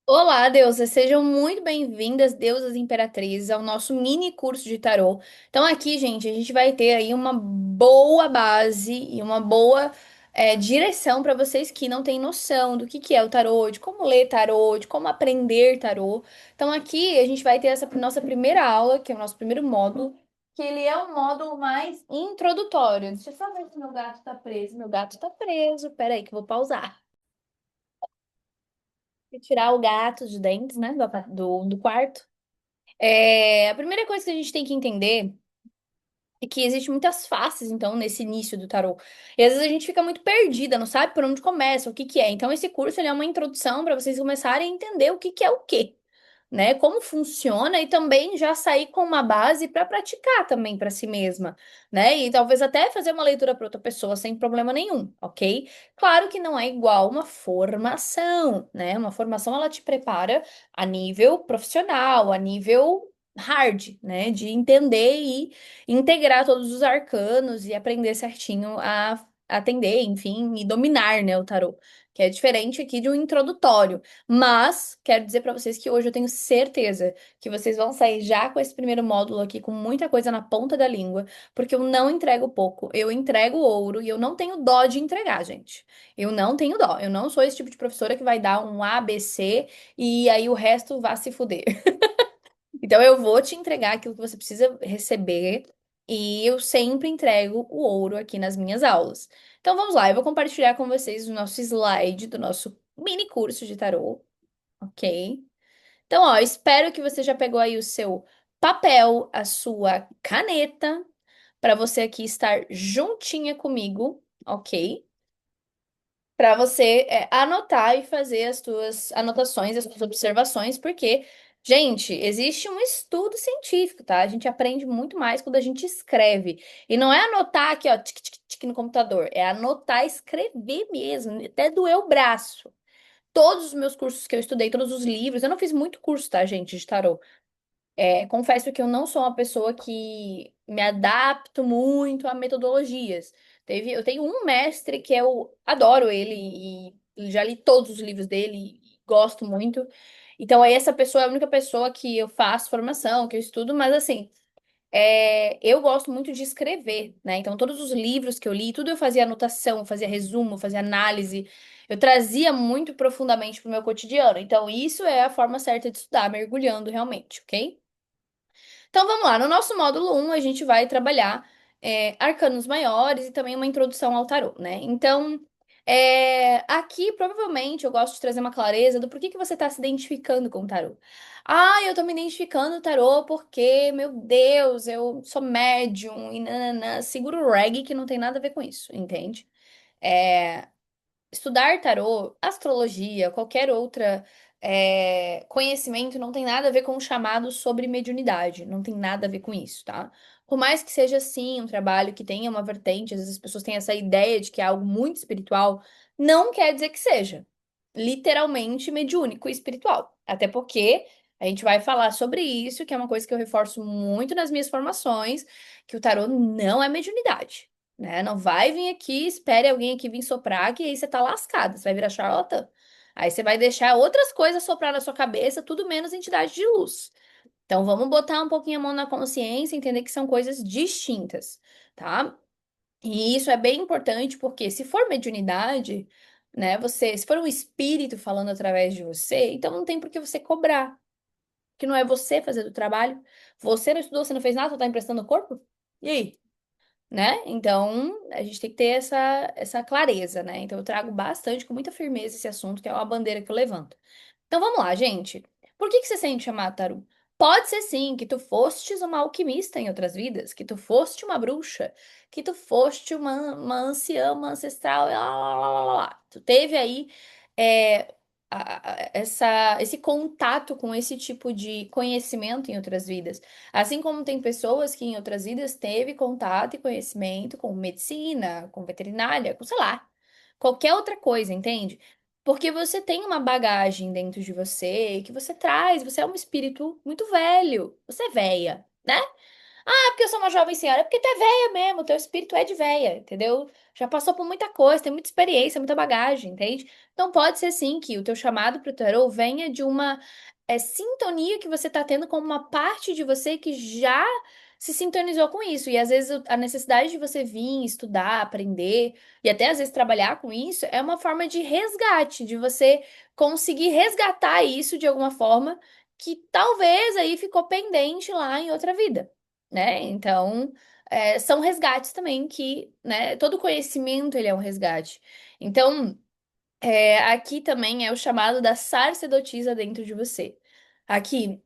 Olá, deusas, sejam muito bem-vindas, deusas imperatrizes, ao nosso mini curso de tarô. Então, aqui, gente, a gente vai ter aí uma boa base e uma boa direção para vocês que não têm noção do que é o tarô, de como ler tarô, de como aprender tarô. Então, aqui a gente vai ter essa nossa primeira aula, que é o nosso primeiro módulo, que ele é um módulo mais introdutório. Deixa eu só ver se meu gato tá preso. Meu gato tá preso. Pera aí, que eu vou pausar. E tirar o gato de dentro, né, do quarto. A primeira coisa que a gente tem que entender é que existem muitas faces, então, nesse início do tarô. E às vezes a gente fica muito perdida, não sabe por onde começa, o que que é. Então, esse curso ele é uma introdução para vocês começarem a entender o que é o quê, né? Como funciona e também já sair com uma base para praticar também para si mesma, né? E talvez até fazer uma leitura para outra pessoa sem problema nenhum, ok? Claro que não é igual uma formação, né? Uma formação ela te prepara a nível profissional, a nível hard, né? De entender e integrar todos os arcanos e aprender certinho a atender, enfim, e dominar, né, o tarô, que é diferente aqui de um introdutório. Mas quero dizer para vocês que hoje eu tenho certeza que vocês vão sair já com esse primeiro módulo aqui com muita coisa na ponta da língua, porque eu não entrego pouco, eu entrego ouro e eu não tenho dó de entregar, gente. Eu não tenho dó. Eu não sou esse tipo de professora que vai dar um A, B, C e aí o resto vá se fuder. Então eu vou te entregar aquilo que você precisa receber e eu sempre entrego o ouro aqui nas minhas aulas. Então vamos lá, eu vou compartilhar com vocês o nosso slide do nosso mini curso de tarô. Ok. Então, ó, espero que você já pegou aí o seu papel, a sua caneta, para você aqui estar juntinha comigo, ok? Para você anotar e fazer as suas anotações, as suas observações, porque, gente, existe um estudo científico, tá? A gente aprende muito mais quando a gente escreve. E não é anotar aqui, ó, tic, tic, tic no computador, é anotar e escrever mesmo, até doer o braço. Todos os meus cursos que eu estudei, todos os livros, eu não fiz muito curso, tá, gente, de tarô. Confesso que eu não sou uma pessoa que me adapto muito a metodologias. Eu tenho um mestre que eu adoro ele e já li todos os livros dele e gosto muito. Então, aí essa pessoa é a única pessoa que eu faço formação, que eu estudo, mas assim, eu gosto muito de escrever, né? Então, todos os livros que eu li, tudo eu fazia anotação, eu fazia resumo, eu fazia análise, eu trazia muito profundamente para o meu cotidiano. Então, isso é a forma certa de estudar, mergulhando realmente, ok? Então vamos lá, no nosso módulo um a gente vai trabalhar arcanos maiores e também uma introdução ao tarô, né? Então, aqui provavelmente eu gosto de trazer uma clareza do porquê que você está se identificando com o tarô. Ah, eu tô me identificando no tarô porque, meu Deus, eu sou médium e nananã. Segura o reggae que não tem nada a ver com isso, entende? É, Estudar tarô, astrologia, qualquer outra conhecimento não tem nada a ver com o chamado sobre mediunidade. Não tem nada a ver com isso, tá? Por mais que seja sim um trabalho que tenha uma vertente, às vezes as pessoas têm essa ideia de que é algo muito espiritual, não quer dizer que seja literalmente mediúnico e espiritual. Até porque a gente vai falar sobre isso, que é uma coisa que eu reforço muito nas minhas formações, que o tarô não é mediunidade, né? Não vai vir aqui, espere alguém aqui vir soprar, que aí você tá lascado, você vai virar charlatã. Aí você vai deixar outras coisas soprar na sua cabeça, tudo menos entidade de luz. Então vamos botar um pouquinho a mão na consciência, entender que são coisas distintas, tá? E isso é bem importante porque se for mediunidade, né, se for um espírito falando através de você, então não tem por que você cobrar, que não é você fazer o trabalho. Você não estudou, você não fez nada, você tá emprestando o corpo? E aí? Né? Então, a gente tem que ter essa clareza, né? Então, eu trago bastante, com muita firmeza, esse assunto, que é uma bandeira que eu levanto. Então, vamos lá, gente. Por que que você sente chamado Taru? Pode ser sim que tu fostes uma alquimista em outras vidas, que tu foste uma bruxa, que tu foste uma anciã, uma ancestral, lá, lá, lá, lá, lá. Tu teve aí é, esse contato com esse tipo de conhecimento em outras vidas. Assim como tem pessoas que em outras vidas teve contato e conhecimento com medicina, com veterinária, com sei lá, qualquer outra coisa, entende? Porque você tem uma bagagem dentro de você que você traz, você é um espírito muito velho, você é véia, né? É porque eu sou uma jovem senhora, é porque tu é velha mesmo, teu espírito é de velha, entendeu? Já passou por muita coisa, tem muita experiência, muita bagagem, entende? Então pode ser sim que o teu chamado pro tarô venha de uma sintonia que você tá tendo com uma parte de você que já se sintonizou com isso. E às vezes a necessidade de você vir estudar, aprender e até às vezes trabalhar com isso é uma forma de resgate, de você conseguir resgatar isso de alguma forma que talvez aí ficou pendente lá em outra vida, né? Então, são resgates também que, né? Todo conhecimento ele é um resgate. Então, aqui também é o chamado da sacerdotisa dentro de você. Aqui.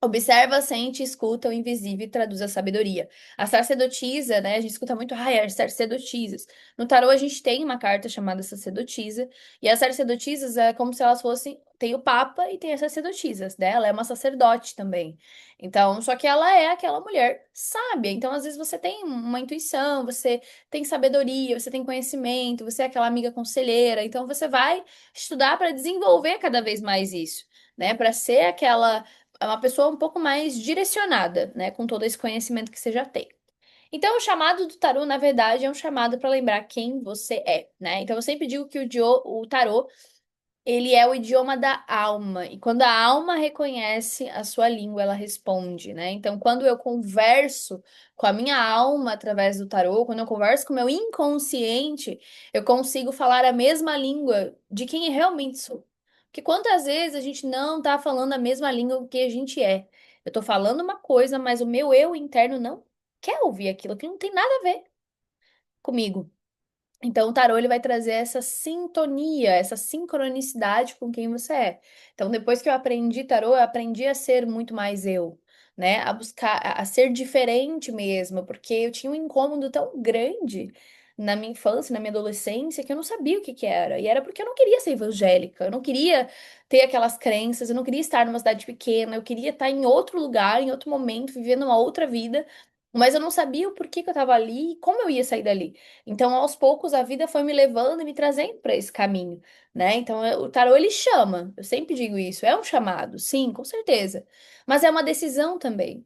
Observa, sente, escuta o invisível e traduz a sabedoria. A sacerdotisa, né? A gente escuta muito, ai, as sacerdotisas. No tarô, a gente tem uma carta chamada sacerdotisa, e as sacerdotisas é como se elas fossem. Tem o Papa e tem as sacerdotisas, né? Ela é uma sacerdote também. Então, só que ela é aquela mulher sábia. Então, às vezes, você tem uma intuição, você tem sabedoria, você tem conhecimento, você é aquela amiga conselheira. Então, você vai estudar para desenvolver cada vez mais isso, né? Para ser aquela é uma pessoa um pouco mais direcionada, né, com todo esse conhecimento que você já tem. Então, o chamado do tarô, na verdade, é um chamado para lembrar quem você é, né? Então, eu sempre digo que o tarô, ele é o idioma da alma, e quando a alma reconhece a sua língua, ela responde, né? Então, quando eu converso com a minha alma através do tarô, quando eu converso com o meu inconsciente, eu consigo falar a mesma língua de quem eu realmente sou. Porque quantas vezes a gente não tá falando a mesma língua que a gente é? Eu tô falando uma coisa, mas o meu eu interno não quer ouvir aquilo, que não tem nada a ver comigo. Então, o tarô ele vai trazer essa sintonia, essa sincronicidade com quem você é. Então, depois que eu aprendi tarô, eu aprendi a ser muito mais eu, né? A buscar, a ser diferente mesmo, porque eu tinha um incômodo tão grande na minha infância, na minha adolescência, que eu não sabia o que que era. E era porque eu não queria ser evangélica, eu não queria ter aquelas crenças, eu não queria estar numa cidade pequena, eu queria estar em outro lugar, em outro momento, vivendo uma outra vida. Mas eu não sabia o porquê que eu estava ali e como eu ia sair dali. Então, aos poucos, a vida foi me levando e me trazendo para esse caminho, né? Então, o tarô ele chama. Eu sempre digo isso. É um chamado, sim, com certeza. Mas é uma decisão também.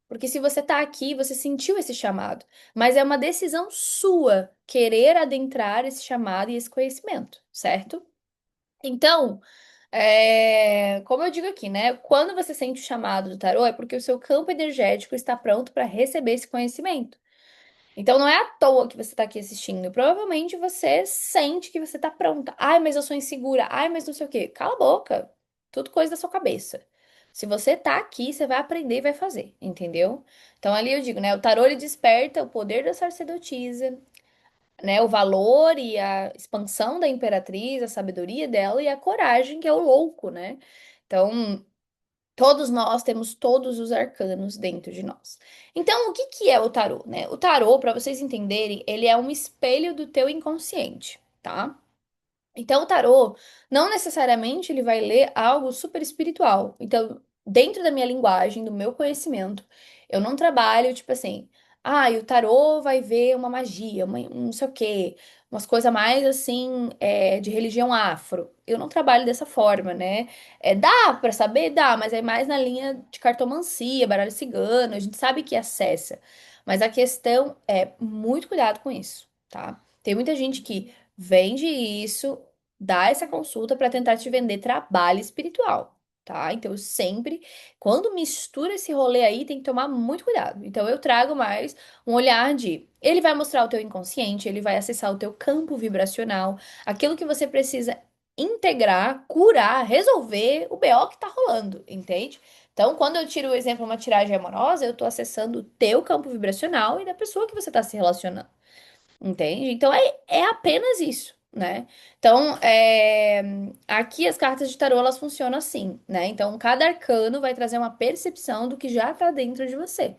Porque se você tá aqui, você sentiu esse chamado. Mas é uma decisão sua querer adentrar esse chamado e esse conhecimento, certo? Então, como eu digo aqui, né? Quando você sente o chamado do tarô, é porque o seu campo energético está pronto para receber esse conhecimento. Então não é à toa que você tá aqui assistindo. Provavelmente você sente que você tá pronta. Ai, mas eu sou insegura. Ai, mas não sei o quê. Cala a boca. Tudo coisa da sua cabeça. Se você tá aqui, você vai aprender e vai fazer, entendeu? Então ali eu digo, né? O tarô ele desperta o poder da sacerdotisa, né? O valor e a expansão da imperatriz, a sabedoria dela e a coragem, que é o louco, né? Então, todos nós temos todos os arcanos dentro de nós. Então, o que que é o tarô, né? O tarô, para vocês entenderem, ele é um espelho do teu inconsciente, tá? Então, o tarô, não necessariamente ele vai ler algo super espiritual. Então, dentro da minha linguagem, do meu conhecimento, eu não trabalho, tipo assim, e o tarô vai ver uma magia, um não sei o quê, umas coisas mais assim, de religião afro. Eu não trabalho dessa forma, né? Dá pra saber? Dá, mas é mais na linha de cartomancia, baralho cigano, a gente sabe que acessa. Mas a questão é muito cuidado com isso, tá? Tem muita gente que vende isso, dá essa consulta para tentar te vender trabalho espiritual, tá? Então, eu sempre, quando mistura esse rolê aí, tem que tomar muito cuidado. Então, eu trago mais um olhar de, ele vai mostrar o teu inconsciente, ele vai acessar o teu campo vibracional, aquilo que você precisa integrar, curar, resolver o BO que tá rolando, entende? Então, quando eu tiro o exemplo, uma tiragem amorosa, eu tô acessando o teu campo vibracional e da pessoa que você tá se relacionando. Entende? Então é apenas isso, né? Então, aqui as cartas de tarô elas funcionam assim, né? Então, cada arcano vai trazer uma percepção do que já tá dentro de você.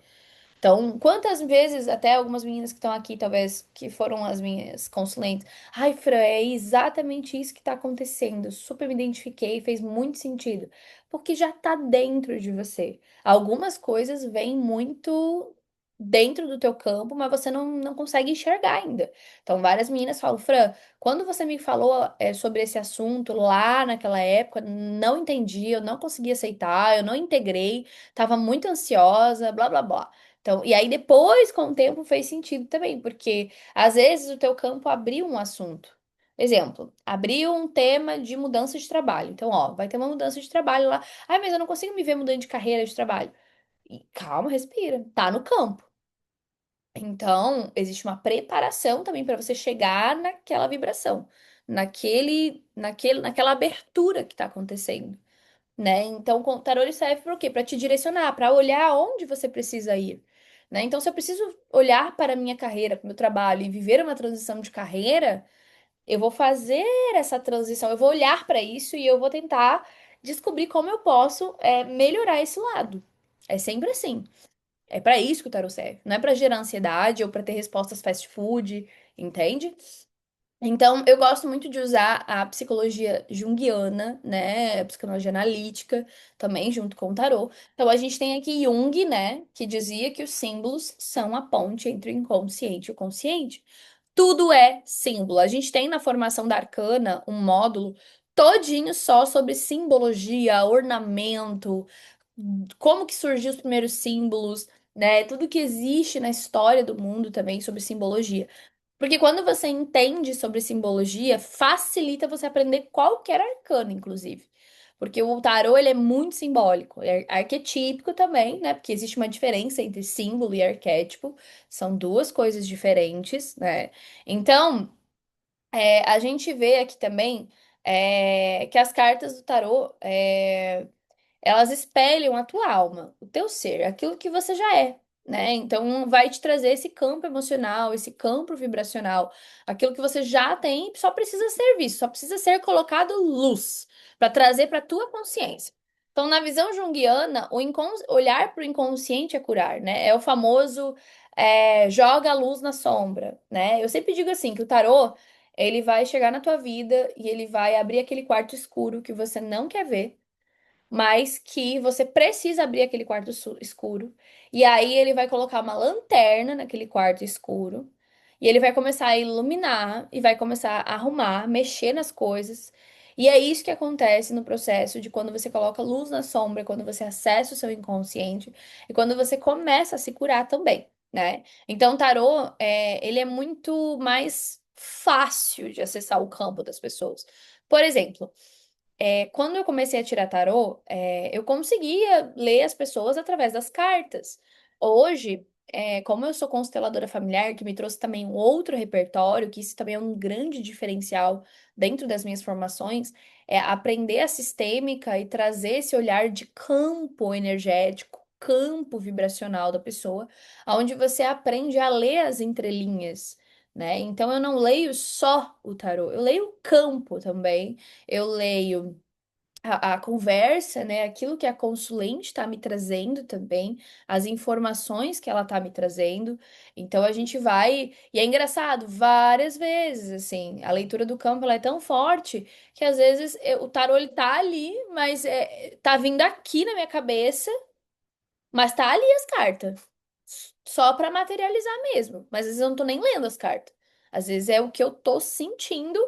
Então, quantas vezes, até algumas meninas que estão aqui, talvez, que foram as minhas consulentes, ai, Fran, é exatamente isso que tá acontecendo. Super me identifiquei, fez muito sentido. Porque já tá dentro de você. Algumas coisas vêm muito dentro do teu campo, mas você não consegue enxergar ainda. Então, várias meninas falam, Fran, quando você me falou, sobre esse assunto lá naquela época, não entendi, eu não consegui aceitar, eu não integrei, tava muito ansiosa, blá blá blá. Então, e aí depois, com o tempo, fez sentido também, porque às vezes o teu campo abriu um assunto. Exemplo, abriu um tema de mudança de trabalho. Então, ó, vai ter uma mudança de trabalho lá. Ai, mas eu não consigo me ver mudando de carreira de trabalho. E calma, respira. Tá no campo. Então, existe uma preparação também para você chegar naquela vibração, naquela abertura que está acontecendo, né? Então, o tarô ele serve para o quê? Para te direcionar, para olhar onde você precisa ir, né? Então, se eu preciso olhar para a minha carreira, para o meu trabalho e viver uma transição de carreira, eu vou fazer essa transição, eu vou olhar para isso e eu vou tentar descobrir como eu posso melhorar esse lado. É sempre assim. É pra isso que o tarot serve. Não é pra gerar ansiedade ou pra ter respostas fast food, entende? Então, eu gosto muito de usar a psicologia junguiana, né? A psicologia analítica, também junto com o tarô. Então, a gente tem aqui Jung, né? Que dizia que os símbolos são a ponte entre o inconsciente e o consciente. Tudo é símbolo. A gente tem na formação da Arcana um módulo todinho só sobre simbologia, ornamento, como que surgiu os primeiros símbolos, né? Tudo que existe na história do mundo também sobre simbologia. Porque quando você entende sobre simbologia, facilita você aprender qualquer arcano, inclusive. Porque o tarô, ele é muito simbólico, é arquetípico também, né? Porque existe uma diferença entre símbolo e arquétipo, são duas coisas diferentes, né? Então, a gente vê aqui também que as cartas do tarô, elas espelham a tua alma, o teu ser, aquilo que você já é, né? Então vai te trazer esse campo emocional, esse campo vibracional, aquilo que você já tem, só precisa ser visto, só precisa ser colocado luz para trazer para tua consciência. Então, na visão junguiana, olhar para o inconsciente é curar, né? É o famoso joga a luz na sombra, né? Eu sempre digo assim que o tarô ele vai chegar na tua vida e ele vai abrir aquele quarto escuro que você não quer ver, mas que você precisa abrir aquele quarto escuro. E aí ele vai colocar uma lanterna naquele quarto escuro. E ele vai começar a iluminar e vai começar a arrumar, mexer nas coisas. E é isso que acontece no processo de quando você coloca luz na sombra, quando você acessa o seu inconsciente e quando você começa a se curar também, né? Então, o tarô, ele é muito mais fácil de acessar o campo das pessoas. Por exemplo, quando eu comecei a tirar tarô, eu conseguia ler as pessoas através das cartas. Hoje, como eu sou consteladora familiar, que me trouxe também um outro repertório, que isso também é um grande diferencial dentro das minhas formações, é aprender a sistêmica e trazer esse olhar de campo energético, campo vibracional da pessoa, onde você aprende a ler as entrelinhas, né? Então eu não leio só o tarô, eu leio o campo também. Eu leio a conversa, né? Aquilo que a consulente está me trazendo também, as informações que ela está me trazendo. Então a gente vai. E é engraçado, várias vezes, assim, a leitura do campo ela é tão forte que às vezes o tarô ele tá ali, mas tá vindo aqui na minha cabeça, mas tá ali as cartas. Só para materializar mesmo. Mas às vezes eu não tô nem lendo as cartas. Às vezes é o que eu tô sentindo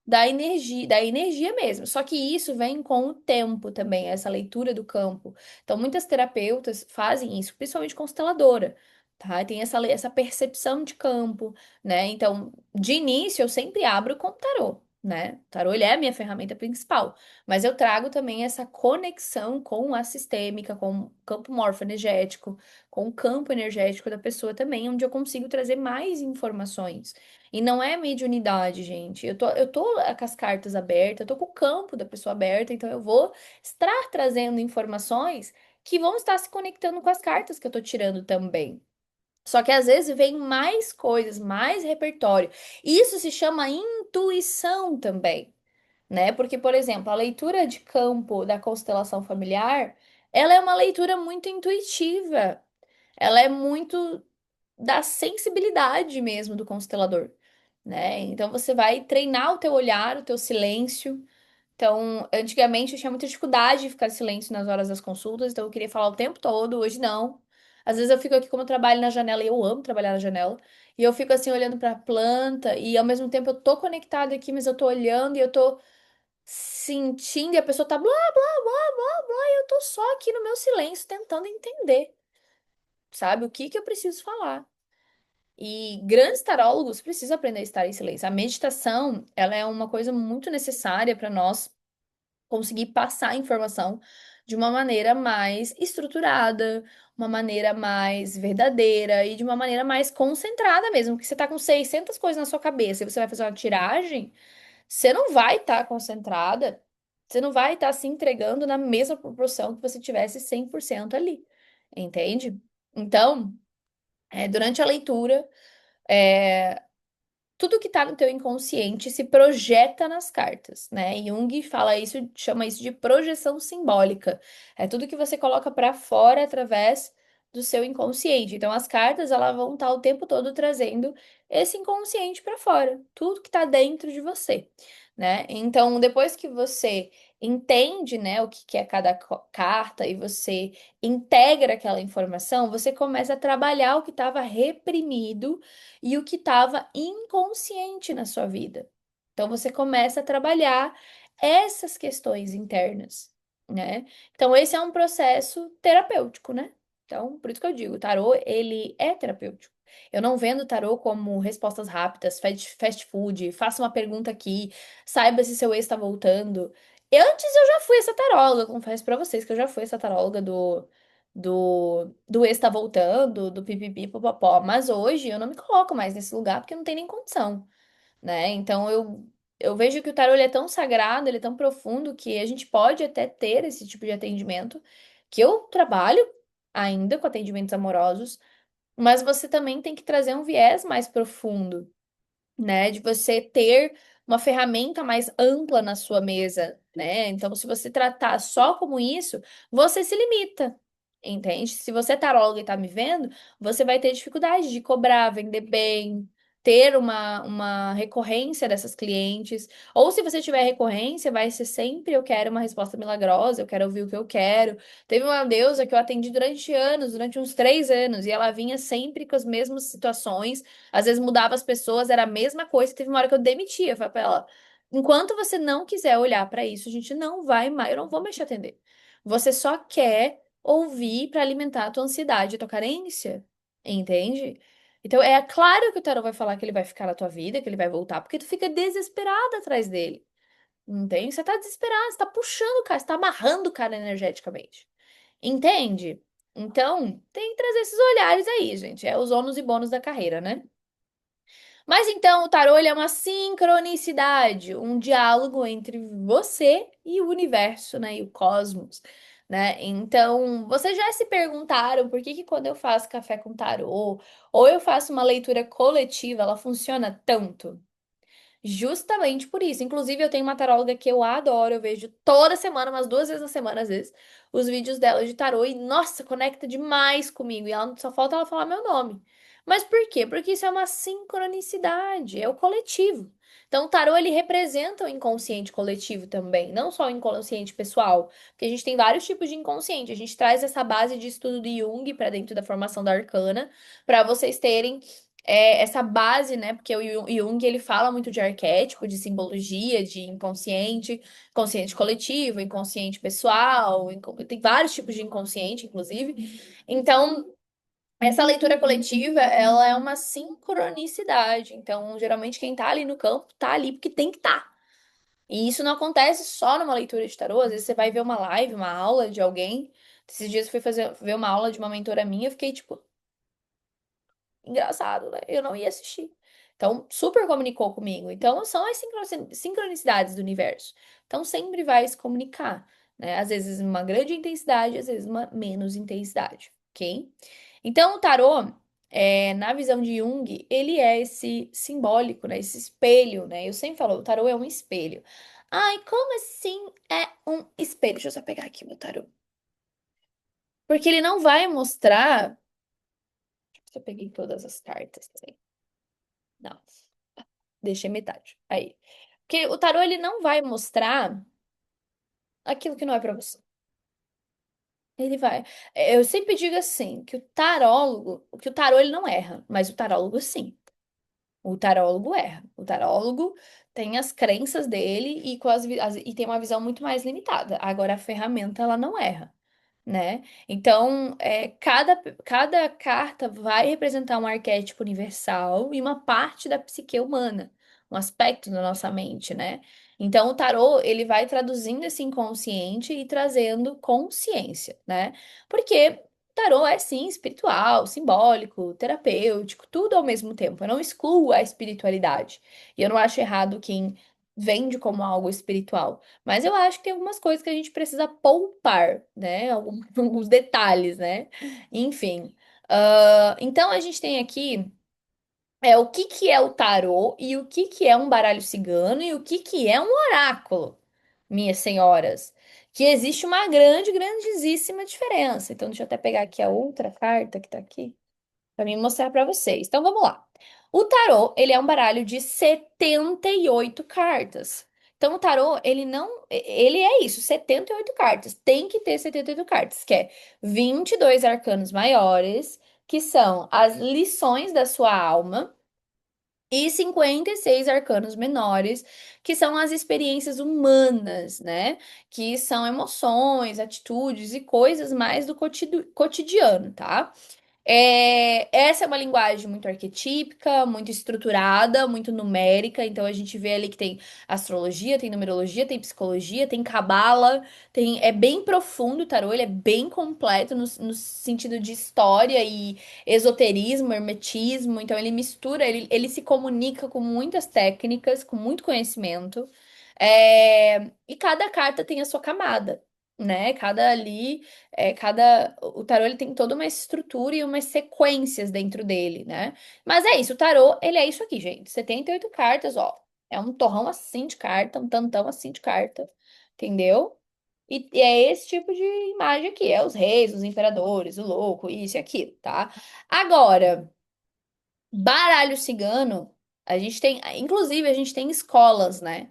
da energia mesmo. Só que isso vem com o tempo também, essa leitura do campo. Então, muitas terapeutas fazem isso, principalmente consteladora, tá? Tem essa percepção de campo, né? Então, de início, eu sempre abro com o tarô. Né? O tarô ele é a minha ferramenta principal, mas eu trago também essa conexão com a sistêmica, com o campo morfoenergético, com o campo energético da pessoa também, onde eu consigo trazer mais informações. E não é mediunidade, gente. Eu tô com as cartas abertas, eu tô com o campo da pessoa aberta, então eu vou estar trazendo informações que vão estar se conectando com as cartas que eu tô tirando também. Só que às vezes vem mais coisas, mais repertório. Isso se chama intuição também, né? Porque, por exemplo, a leitura de campo da constelação familiar, ela é uma leitura muito intuitiva. Ela é muito da sensibilidade mesmo do constelador, né? Então você vai treinar o teu olhar, o teu silêncio. Então, antigamente eu tinha muita dificuldade de ficar em silêncio nas horas das consultas, então eu queria falar o tempo todo, hoje não. Às vezes eu fico aqui como eu trabalho na janela, e eu amo trabalhar na janela, e eu fico assim olhando para a planta e ao mesmo tempo eu tô conectada aqui, mas eu tô olhando e eu tô sentindo e a pessoa tá blá blá blá blá blá, e eu tô só aqui no meu silêncio tentando entender. sabe? O que que eu preciso falar? E grandes tarólogos precisam aprender a estar em silêncio. A meditação, ela é uma coisa muito necessária para nós conseguir passar a informação de uma maneira mais estruturada, uma maneira mais verdadeira e de uma maneira mais concentrada mesmo. Porque você tá com 600 coisas na sua cabeça e você vai fazer uma tiragem, você não vai estar concentrada, você não vai estar se entregando na mesma proporção que você tivesse 100% ali, entende? Então, durante a leitura, é, tudo que tá no teu inconsciente se projeta nas cartas, né? Jung fala isso, chama isso de projeção simbólica. É tudo que você coloca para fora através do seu inconsciente. Então as cartas elas vão estar o tempo todo trazendo esse inconsciente para fora, tudo que tá dentro de você, né? Então depois que você entende, né, o que que é cada carta e você integra aquela informação, você começa a trabalhar o que estava reprimido e o que estava inconsciente na sua vida. Então você começa a trabalhar essas questões internas, né? Então esse é um processo terapêutico, né? Então, por isso que eu digo, o tarô, ele é terapêutico. Eu não vendo o tarô como respostas rápidas, fast food, faça uma pergunta aqui, saiba se seu ex está voltando. Antes eu já fui essa taróloga, confesso pra vocês que eu já fui essa taróloga do ex tá voltando, do pipipi, popopó. Mas hoje eu não me coloco mais nesse lugar porque não tem nem condição, né? Então eu vejo que o tarô ele é tão sagrado, ele é tão profundo que a gente pode até ter esse tipo de atendimento, que eu trabalho ainda com atendimentos amorosos, mas você também tem que trazer um viés mais profundo, né? De você ter uma ferramenta mais ampla na sua mesa, né? Então, se você tratar só como isso, você se limita, entende? Se você é taróloga e tá me vendo, você vai ter dificuldade de cobrar, vender bem, ter uma recorrência dessas clientes. Ou se você tiver recorrência, vai ser sempre eu quero uma resposta milagrosa, eu quero ouvir o que eu quero. Teve uma deusa que eu atendi durante anos, durante uns 3 anos, e ela vinha sempre com as mesmas situações, às vezes mudava as pessoas, era a mesma coisa. Teve uma hora que eu demitia. Eu falei pra ela: enquanto você não quiser olhar pra isso, a gente não vai mais, eu não vou mais te atender. Você só quer ouvir pra alimentar a tua ansiedade, a tua carência. Entende? Então é claro que o tarot vai falar que ele vai ficar na tua vida, que ele vai voltar, porque tu fica desesperada atrás dele. Entende? Você tá desesperado, você tá puxando o cara, você tá amarrando o cara energeticamente. Entende? Então, tem que trazer esses olhares aí, gente. É os ônus e bônus da carreira, né? Mas então o tarô ele é uma sincronicidade, um diálogo entre você e o universo, né, e o cosmos, né? Então, vocês já se perguntaram por que que quando eu faço café com tarô ou eu faço uma leitura coletiva, ela funciona tanto? Justamente por isso. Inclusive, eu tenho uma taróloga que eu adoro, eu vejo toda semana, umas 2 vezes na semana, às vezes, os vídeos dela de tarô e, nossa, conecta demais comigo. E ela só falta ela falar meu nome. Mas por quê? Porque isso é uma sincronicidade, é o coletivo. Então, o tarô, ele representa o inconsciente coletivo também, não só o inconsciente pessoal, porque a gente tem vários tipos de inconsciente. A gente traz essa base de estudo de Jung para dentro da formação da arcana, para vocês terem essa base, né? Porque o Jung ele fala muito de arquétipo, de simbologia, de inconsciente, consciente coletivo, inconsciente pessoal, tem vários tipos de inconsciente, inclusive. Então, essa leitura coletiva, ela é uma sincronicidade. Então, geralmente quem tá ali no campo tá ali porque tem que estar. E isso não acontece só numa leitura de tarô, às vezes você vai ver uma live, uma aula de alguém. Esses dias eu fui ver uma aula de uma mentora minha, eu fiquei tipo, engraçado, né? Eu não ia assistir. Então, super comunicou comigo. Então, são as sincronicidades do universo. Então, sempre vai se comunicar, né? Às vezes uma grande intensidade, às vezes uma menos intensidade, ok? Então, o tarô, na visão de Jung, ele é esse simbólico, né? Esse espelho, né? Eu sempre falo, o tarô é um espelho. Ai, como assim é um espelho? Deixa eu só pegar aqui o meu tarô. Porque ele não vai mostrar. Se eu peguei todas as cartas, assim. Não. Deixei metade. Aí. Porque o tarô, ele não vai mostrar aquilo que não é pra você. Ele vai. Eu sempre digo assim, que o tarólogo, que o tarô ele não erra, mas o tarólogo sim. O tarólogo erra. O tarólogo tem as crenças dele e, e tem uma visão muito mais limitada. Agora, a ferramenta, ela não erra. né? Então, cada carta vai representar um arquétipo universal e uma parte da psique humana, um aspecto da nossa mente, né? Então, o tarô, ele vai traduzindo esse inconsciente e trazendo consciência, né? Porque tarô é, sim, espiritual, simbólico, terapêutico, tudo ao mesmo tempo. Eu não excluo a espiritualidade. E eu não acho errado quem vende como algo espiritual. Mas eu acho que tem algumas coisas que a gente precisa poupar, né? Alguns detalhes, né? Enfim. Então a gente tem aqui o que que é o tarô e o que que é um baralho cigano e o que que é um oráculo, minhas senhoras. Que existe uma grandíssima diferença. Então, deixa eu até pegar aqui a outra carta que tá aqui para mim mostrar para vocês. Então vamos lá. O tarô, ele é um baralho de 78 cartas. Então o tarô, ele não, ele é isso, 78 cartas. Tem que ter 78 cartas, que é 22 arcanos maiores, que são as lições da sua alma, e 56 arcanos menores, que são as experiências humanas, né? Que são emoções, atitudes e coisas mais do cotidiano, tá? Essa é uma linguagem muito arquetípica, muito estruturada, muito numérica. Então a gente vê ali que tem astrologia, tem numerologia, tem psicologia, tem cabala, é bem profundo o tarô, ele é bem completo no sentido de história e esoterismo, hermetismo. Então ele mistura, ele se comunica com muitas técnicas, com muito conhecimento. E cada carta tem a sua camada, né? O tarô ele tem toda uma estrutura e umas sequências dentro dele, né? Mas é isso, o tarô, ele é isso aqui, gente. 78 cartas, ó. É um torrão assim de carta, um tantão assim de carta, entendeu? E é esse tipo de imagem aqui, é os reis, os imperadores, o louco, isso e aquilo, tá? Agora, baralho cigano, a gente tem, inclusive a gente tem escolas, né?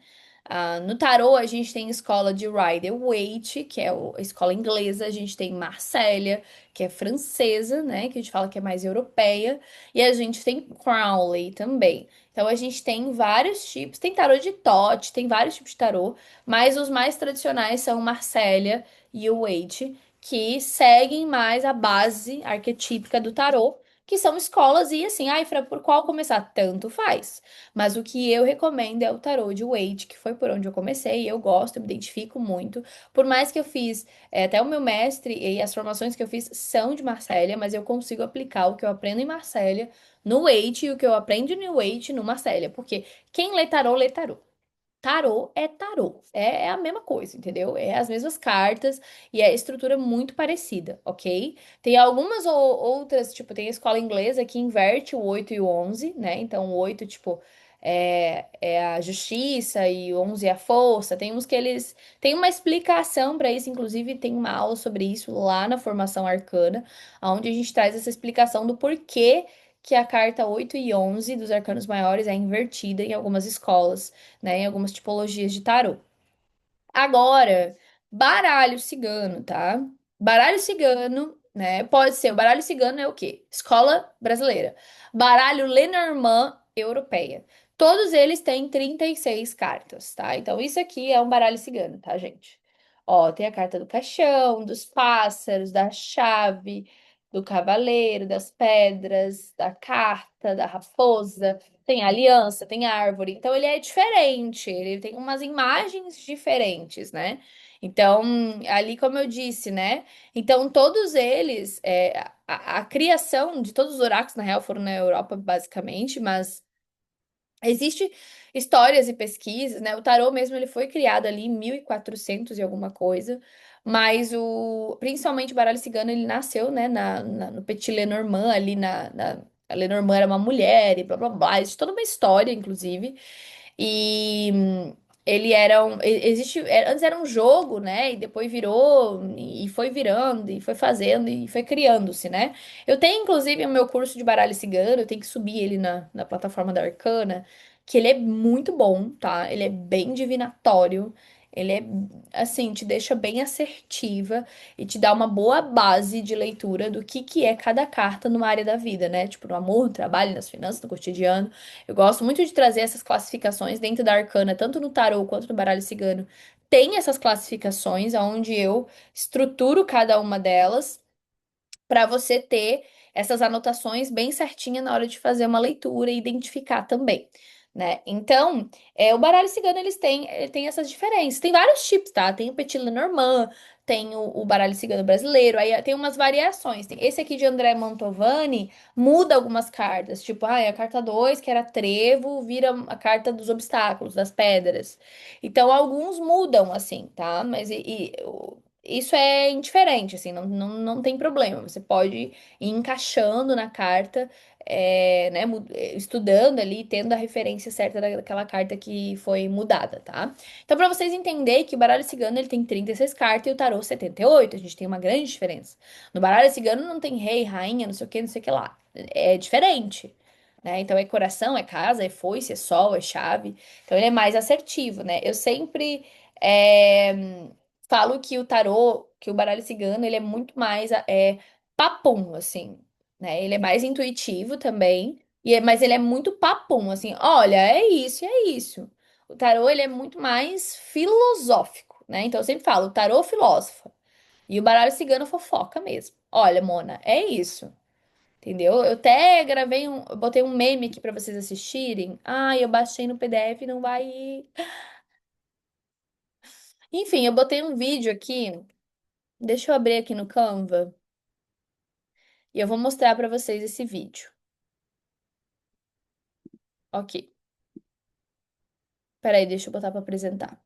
No tarô a gente tem escola de Rider-Waite, que é a escola inglesa, a gente tem Marsella, que é francesa, né? Que a gente fala que é mais europeia, e a gente tem Crowley também. Então a gente tem vários tipos, tem tarô de Thoth, tem vários tipos de tarô, mas os mais tradicionais são o Marsella e o Waite, que seguem mais a base arquetípica do tarô, que são escolas e assim, ai, Fra, por qual começar? Tanto faz. Mas o que eu recomendo é o tarô de Waite, que foi por onde eu comecei, e eu gosto, eu me identifico muito. Por mais que eu fiz, até o meu mestre e as formações que eu fiz são de Marsella, mas eu consigo aplicar o que eu aprendo em Marsella no Waite e o que eu aprendo no Waite no Marsella, porque quem lê tarô, lê tarô. Tarô é tarô. É a mesma coisa, entendeu? É as mesmas cartas e é a estrutura muito parecida, ok? Tem algumas outras, tipo, tem a escola inglesa que inverte o 8 e o 11, né? Então, o 8, tipo, é a justiça e o 11 é a força. Tem uns que eles. Tem uma explicação para isso, inclusive, tem uma aula sobre isso lá na formação arcana, onde a gente traz essa explicação do porquê que a carta 8 e 11 dos arcanos maiores é invertida em algumas escolas, né, em algumas tipologias de tarô. Agora, baralho cigano, tá? Baralho cigano, né? Pode ser. O baralho cigano é o quê? Escola brasileira. Baralho Lenormand europeia. Todos eles têm 36 cartas, tá? Então, isso aqui é um baralho cigano, tá, gente? Ó, tem a carta do caixão, dos pássaros, da chave, do cavaleiro, das pedras, da carta, da raposa. Tem aliança, tem árvore. Então ele é diferente, ele tem umas imagens diferentes, né? Então, ali como eu disse, né? Então, todos eles, a criação de todos os oráculos, na real, foram na Europa, basicamente, mas existe histórias e pesquisas, né? O tarô mesmo ele foi criado ali em 1400 e alguma coisa, mas principalmente o baralho cigano ele nasceu, né, no Petit Lenormand ali a Lenormand era uma mulher e blá blá blá, existe toda uma história inclusive. E ele era antes era um jogo, né? E depois virou e foi virando e foi fazendo e foi criando-se, né? Eu tenho inclusive o meu curso de baralho cigano, eu tenho que subir ele na plataforma da Arcana, que ele é muito bom, tá? Ele é bem divinatório. Ele é assim, te deixa bem assertiva e te dá uma boa base de leitura do que é cada carta numa área da vida, né? Tipo, no amor, no trabalho, nas finanças, no cotidiano. Eu gosto muito de trazer essas classificações dentro da arcana, tanto no tarô quanto no baralho cigano, tem essas classificações onde eu estruturo cada uma delas para você ter essas anotações bem certinha na hora de fazer uma leitura e identificar também, né? Então, o baralho cigano ele tem essas diferenças. Tem vários tipos, tá? Tem o Petit Lenormand, tem o baralho cigano brasileiro, aí tem umas variações. Esse aqui de André Mantovani muda algumas cartas, tipo, a carta 2 que era trevo, vira a carta dos obstáculos, das pedras. Então, alguns mudam, assim, tá? Mas isso é indiferente, assim, não tem problema. Você pode ir encaixando na carta, né, estudando ali, tendo a referência certa daquela carta que foi mudada, tá? Então, para vocês entenderem que o baralho cigano ele tem 36 cartas e o tarô 78, a gente tem uma grande diferença. No baralho cigano não tem rei, rainha, não sei o que, não sei o que lá. É diferente. Né? Então é coração, é casa, é foice, é sol, é chave. Então ele é mais assertivo, né? Eu sempre falo que o tarô, que o baralho cigano, ele é muito mais papum, assim, né? Ele é mais intuitivo também, mas ele é muito papum, assim, olha, é isso e é isso. O tarô, ele é muito mais filosófico, né? Então eu sempre falo, o tarô filósofa e o baralho cigano fofoca mesmo. Olha, Mona, é isso. Entendeu? Eu até gravei eu botei um meme aqui pra vocês assistirem. Ah, eu baixei no PDF e não vai ir. Enfim, eu botei um vídeo aqui. Deixa eu abrir aqui no Canva e eu vou mostrar pra vocês esse vídeo. Ok. Peraí, deixa eu botar pra apresentar.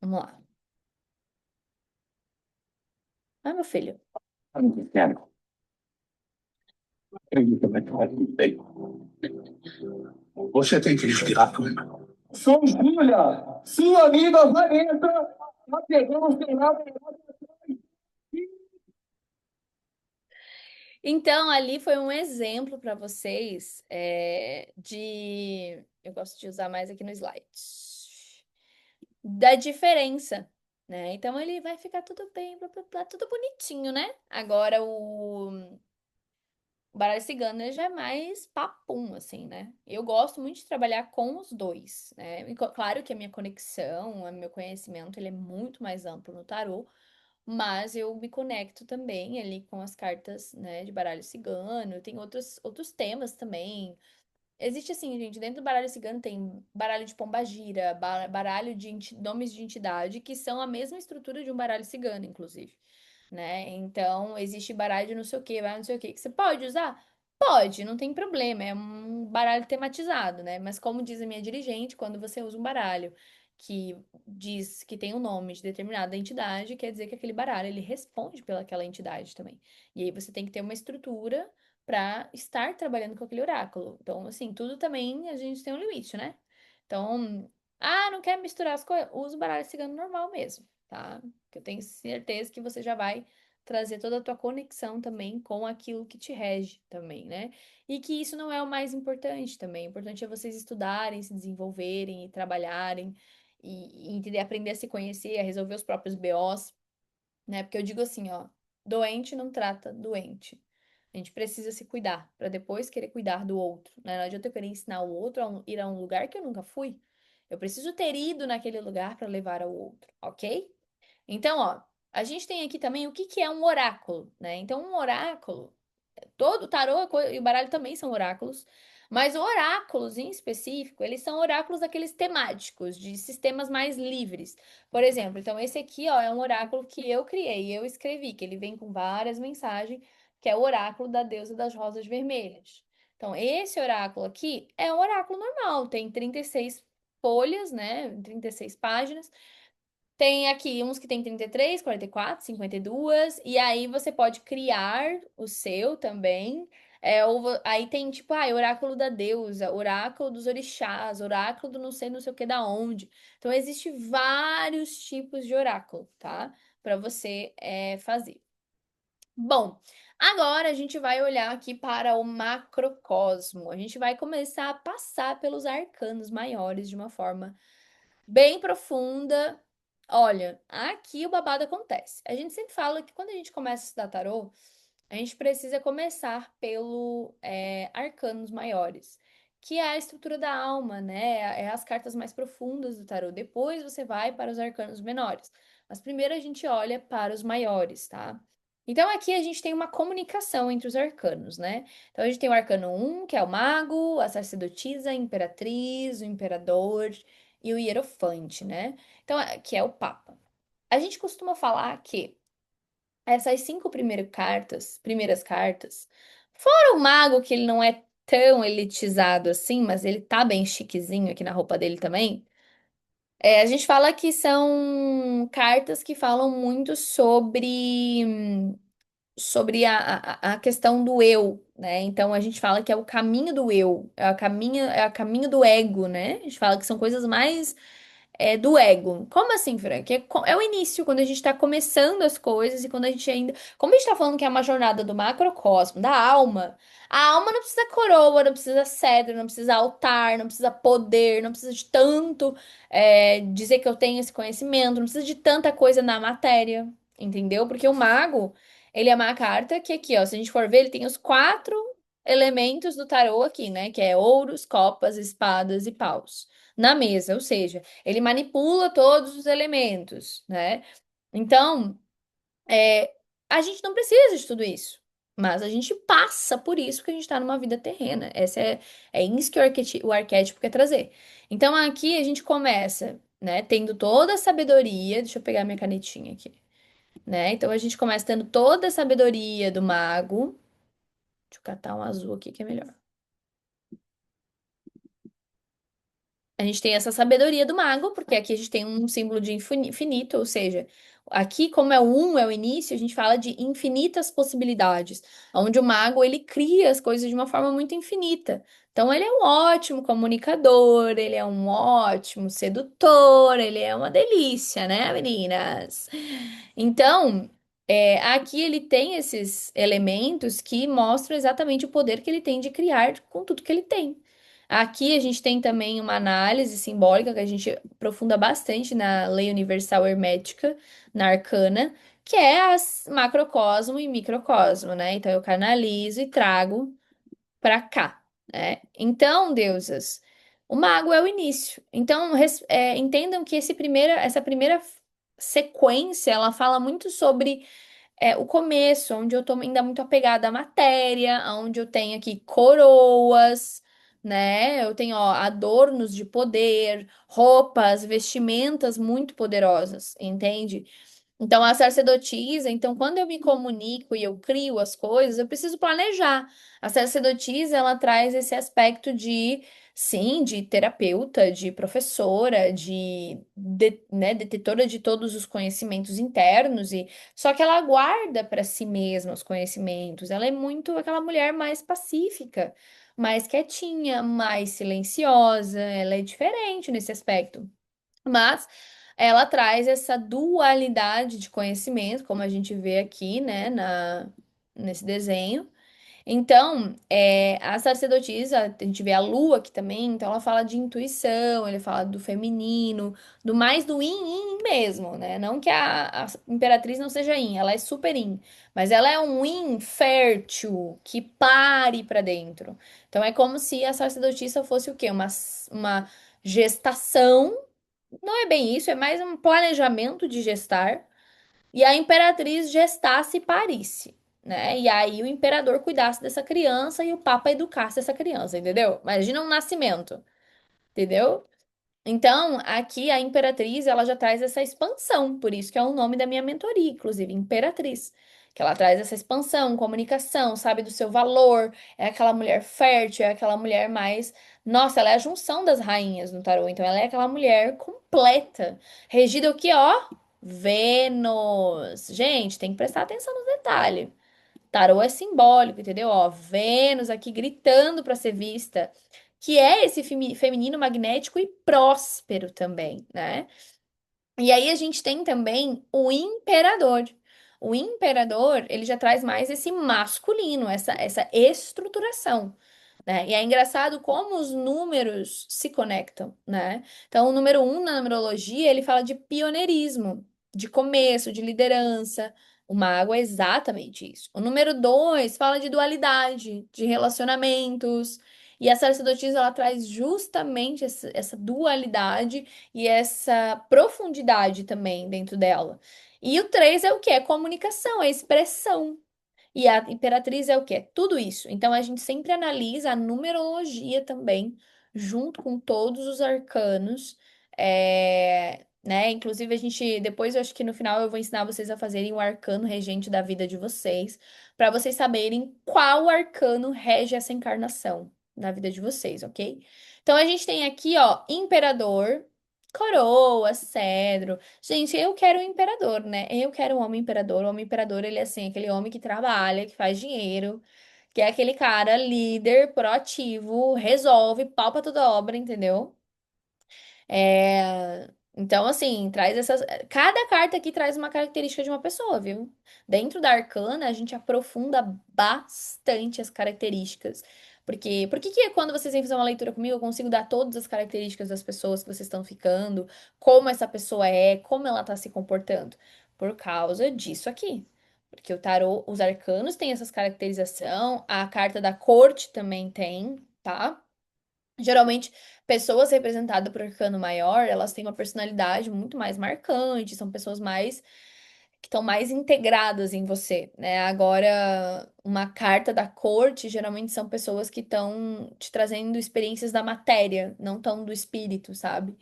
Vamos lá. Ah, meu filho. Você tem que respirar fundo. Sou Júlia, sua amiga Vanessa. Nós pegamos tem nada. Então, ali foi um exemplo para vocês de. Eu gosto de usar mais aqui no slide. Da diferença, né? Então, ele vai ficar tudo bem, blá, blá, blá, tudo bonitinho, né? Agora, o baralho cigano ele já é mais papum, assim, né? Eu gosto muito de trabalhar com os dois, né? Claro que a minha conexão, o meu conhecimento, ele é muito mais amplo no tarô, mas eu me conecto também ali com as cartas, né, de baralho cigano. Tem outros temas também. Existe assim, gente, dentro do baralho cigano tem baralho de pombagira, baralho de nomes de entidade, que são a mesma estrutura de um baralho cigano, inclusive, né? Então, existe baralho de não sei o que, baralho não sei o que, que você pode usar? Pode, não tem problema, é um baralho tematizado, né? Mas como diz a minha dirigente, quando você usa um baralho que diz que tem o nome de determinada entidade, quer dizer que aquele baralho, ele responde pelaquela entidade também. E aí você tem que ter uma estrutura para estar trabalhando com aquele oráculo. Então, assim, tudo também a gente tem um limite, né? Então, não quer misturar as coisas? Usa o baralho cigano normal mesmo, tá? Que eu tenho certeza que você já vai trazer toda a tua conexão também com aquilo que te rege também, né? E que isso não é o mais importante também. O importante é vocês estudarem, se desenvolverem e trabalharem e entender, aprender a se conhecer, a resolver os próprios BOs, né? Porque eu digo assim, ó, doente não trata doente. A gente precisa se cuidar para depois querer cuidar do outro, né? Não adianta eu querer ensinar o outro a ir a um lugar que eu nunca fui. Eu preciso ter ido naquele lugar para levar ao outro, ok? Então, ó, a gente tem aqui também o que que é um oráculo, né? Então, um oráculo todo o tarô e o baralho também são oráculos, mas oráculos em específico, eles são oráculos aqueles temáticos, de sistemas mais livres. Por exemplo, então esse aqui, ó, é um oráculo que eu criei, eu escrevi, que ele vem com várias mensagens, que é o oráculo da deusa das rosas vermelhas. Então, esse oráculo aqui é um oráculo normal, tem 36 folhas, né, 36 páginas, tem aqui uns que tem 33, 44, 52, e aí você pode criar o seu também. Aí tem tipo, oráculo da deusa, oráculo dos orixás, oráculo do não sei o que da onde. Então, existe vários tipos de oráculo, tá? Para você fazer. Bom, agora a gente vai olhar aqui para o macrocosmo. A gente vai começar a passar pelos arcanos maiores de uma forma bem profunda. Olha, aqui o babado acontece. A gente sempre fala que quando a gente começa a estudar tarô, a gente precisa começar pelo arcanos maiores, que é a estrutura da alma, né? É as cartas mais profundas do tarô. Depois você vai para os arcanos menores. Mas primeiro a gente olha para os maiores, tá? Então aqui a gente tem uma comunicação entre os arcanos, né? Então a gente tem o arcano um que é o mago, a sacerdotisa, a imperatriz, o imperador e o hierofante, né? Então, que é o papa. A gente costuma falar que essas cinco primeiras cartas, fora o mago, que ele não é tão elitizado assim, mas ele tá bem chiquezinho aqui na roupa dele também. A gente fala que são cartas que falam muito sobre a questão do eu, né? Então a gente fala que é o caminho do eu, é o caminho do ego, né? A gente fala que são coisas mais do ego. Como assim, Frank? É o início, quando a gente está começando as coisas e quando a gente ainda. Como a gente está falando que é uma jornada do macrocosmo, da alma, a alma não precisa coroa, não precisa cetro, não precisa altar, não precisa poder, não precisa de tanto dizer que eu tenho esse conhecimento, não precisa de tanta coisa na matéria, entendeu? Porque o mago, ele é uma carta que aqui, ó, se a gente for ver, ele tem os quatro elementos do tarô aqui, né? Que é ouros, copas, espadas e paus na mesa, ou seja, ele manipula todos os elementos, né? Então, é, a gente não precisa de tudo isso, mas a gente passa por isso porque a gente está numa vida terrena. É isso que o arquétipo quer trazer. Então, aqui a gente começa, né, tendo toda a sabedoria. Deixa eu pegar minha canetinha aqui, né? Então, a gente começa tendo toda a sabedoria do mago. Deixa eu catar um azul aqui que é melhor. A gente tem essa sabedoria do mago, porque aqui a gente tem um símbolo de infinito, ou seja, aqui, como é o um, é o início, a gente fala de infinitas possibilidades, onde o mago ele cria as coisas de uma forma muito infinita. Então, ele é um ótimo comunicador, ele é um ótimo sedutor, ele é uma delícia, né, meninas? Então, aqui ele tem esses elementos que mostram exatamente o poder que ele tem de criar com tudo que ele tem. Aqui a gente tem também uma análise simbólica que a gente aprofunda bastante na Lei Universal Hermética, na Arcana, que é as macrocosmo e microcosmo, né? Então eu canalizo e trago para cá, né? Então, deusas, o mago é o início. Então, entendam que essa primeira sequência, ela fala muito sobre o começo, onde eu tô ainda muito apegada à matéria, onde eu tenho aqui coroas, né? Eu tenho, ó, adornos de poder, roupas, vestimentas muito poderosas, entende? Então, a sacerdotisa, então, quando eu me comunico e eu crio as coisas, eu preciso planejar. A sacerdotisa, ela traz esse aspecto sim, de terapeuta, de professora, né, detetora de todos os conhecimentos internos, só que ela guarda para si mesma os conhecimentos. Ela é muito aquela mulher mais pacífica, mais quietinha, mais silenciosa. Ela é diferente nesse aspecto. Mas ela traz essa dualidade de conhecimento, como a gente vê aqui, né, nesse desenho. Então, a sacerdotisa, a gente vê a lua aqui também, então ela fala de intuição, ele fala do feminino, do mais do yin mesmo, né? Não que a imperatriz não seja yin, ela é super yin, mas ela é um yin fértil, que pare pra dentro. Então é como se a sacerdotisa fosse o quê? Uma gestação, não é bem isso, é mais um planejamento de gestar, e a imperatriz gestasse e parisse, né? E aí o imperador cuidasse dessa criança e o papa educasse essa criança, entendeu? Imagina um nascimento, entendeu? Então, aqui a imperatriz, ela já traz essa expansão, por isso que é o nome da minha mentoria, inclusive, Imperatriz, que ela traz essa expansão, comunicação, sabe do seu valor, é aquela mulher fértil, é aquela mulher mais, nossa, ela é a junção das rainhas no tarô, então ela é aquela mulher completa, regida o que, ó? Vênus. Gente, tem que prestar atenção no detalhe. Tarô é simbólico, entendeu? Ó, Vênus aqui gritando para ser vista, que é esse feminino magnético e próspero também, né? E aí a gente tem também o imperador. O imperador, ele já traz mais esse masculino, essa estruturação, né? E é engraçado como os números se conectam, né? Então, o número um na numerologia, ele fala de pioneirismo, de começo, de liderança. O mago é exatamente isso. O número dois fala de dualidade, de relacionamentos. E a sacerdotisa, ela traz justamente essa dualidade e essa profundidade também dentro dela. E o 3 é o quê? É comunicação, é expressão. E a imperatriz é o quê? Tudo isso. Então a gente sempre analisa a numerologia também, junto com todos os arcanos. Né? Inclusive, a gente, depois eu acho que no final eu vou ensinar vocês a fazerem o arcano regente da vida de vocês, para vocês saberem qual arcano rege essa encarnação na vida de vocês, ok? Então a gente tem aqui, ó, imperador, coroa, cedro. Gente, eu quero um imperador, né? Eu quero um homem imperador. O homem imperador, ele é assim, aquele homem que trabalha, que faz dinheiro, que é aquele cara líder, proativo, resolve, palpa toda obra, entendeu? Então, assim, traz essas. Cada carta aqui traz uma característica de uma pessoa, viu? Dentro da arcana, a gente aprofunda bastante as características. Porque, por que que quando vocês vêm fazer uma leitura comigo, eu consigo dar todas as características das pessoas que vocês estão ficando, como essa pessoa é, como ela tá se comportando? Por causa disso aqui. Porque o tarô, os arcanos têm essas caracterização, a carta da corte também tem, tá? Geralmente, pessoas representadas por arcano maior, elas têm uma personalidade muito mais marcante, são pessoas mais que estão mais integradas em você, né? Agora, uma carta da corte, geralmente são pessoas que estão te trazendo experiências da matéria, não tão do espírito, sabe?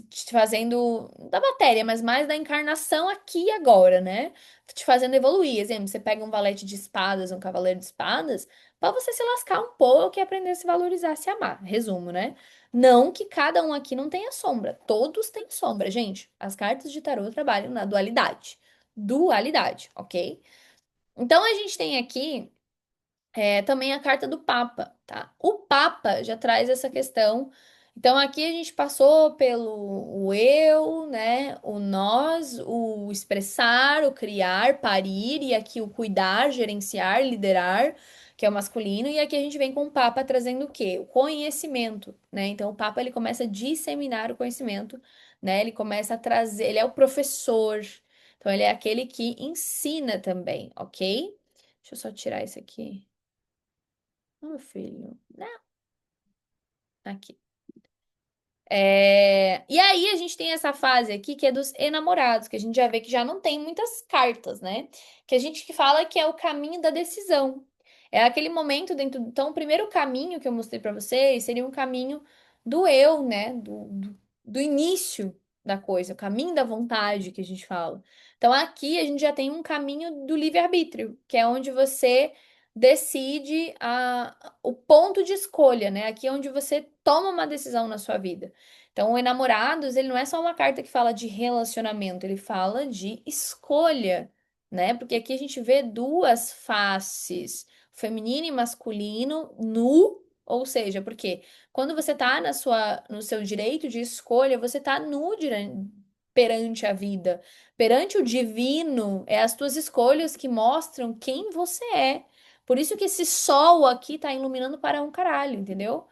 Te fazendo da matéria, mas mais da encarnação aqui e agora, né? Te fazendo evoluir. Exemplo, você pega um valete de espadas, um cavaleiro de espadas, pra você se lascar um pouco e aprender a se valorizar, a se amar. Resumo, né? Não que cada um aqui não tenha sombra. Todos têm sombra, gente. As cartas de tarô trabalham na dualidade. Dualidade, ok? Então a gente tem aqui também a carta do Papa, tá? O Papa já traz essa questão. Então aqui a gente passou pelo o eu, né? O nós, o expressar, o criar, parir, e aqui o cuidar, gerenciar, liderar, que é o masculino, e aqui a gente vem com o Papa trazendo o quê? O conhecimento, né? Então o Papa ele começa a disseminar o conhecimento, né? Ele começa a trazer, ele é o professor. Então ele é aquele que ensina também, ok? Deixa eu só tirar isso aqui. Ô, meu filho. Não, aqui. E aí a gente tem essa fase aqui que é dos enamorados, que a gente já vê que já não tem muitas cartas, né? Que a gente que fala que é o caminho da decisão. É aquele momento dentro. Então, o primeiro caminho que eu mostrei pra vocês seria um caminho do eu, né? Do início da coisa, o caminho da vontade que a gente fala. Então, aqui a gente já tem um caminho do livre-arbítrio, que é onde você decide o ponto de escolha, né? Aqui é onde você toma uma decisão na sua vida. Então, o Enamorados, ele não é só uma carta que fala de relacionamento, ele fala de escolha, né? Porque aqui a gente vê duas faces, feminino e masculino, nu, ou seja, porque quando você tá no seu direito de escolha, você tá nu perante a vida. Perante o divino, é as tuas escolhas que mostram quem você é. Por isso que esse sol aqui tá iluminando para um caralho, entendeu?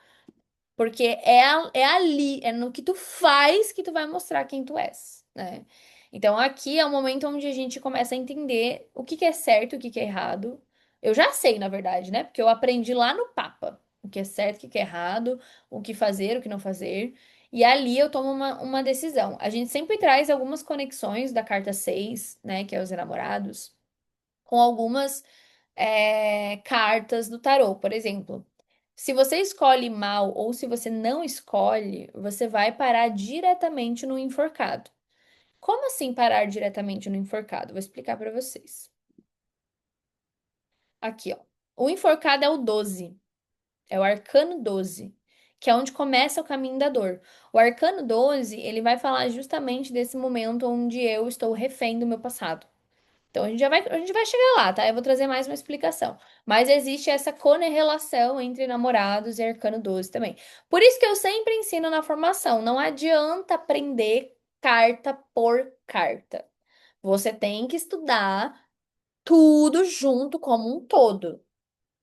Porque é ali, é no que tu faz que tu vai mostrar quem tu és, né? Então aqui é o momento onde a gente começa a entender o que que é certo, o que que é errado. Eu já sei, na verdade, né? Porque eu aprendi lá no Papa o que é certo, o que que é errado, o que fazer, o que não fazer. E ali eu tomo uma decisão. A gente sempre traz algumas conexões da carta 6, né? Que é os enamorados, com algumas cartas do tarô. Por exemplo, se você escolhe mal ou se você não escolhe, você vai parar diretamente no enforcado. Como assim parar diretamente no enforcado? Vou explicar para vocês. Aqui, ó. O enforcado é o 12, é o arcano 12, que é onde começa o caminho da dor. O arcano 12, ele vai falar justamente desse momento onde eu estou refém do meu passado. Então a gente vai chegar lá, tá? Eu vou trazer mais uma explicação. Mas existe essa correlação entre namorados e arcano 12 também. Por isso que eu sempre ensino na formação, não adianta aprender carta por carta. Você tem que estudar tudo junto como um todo.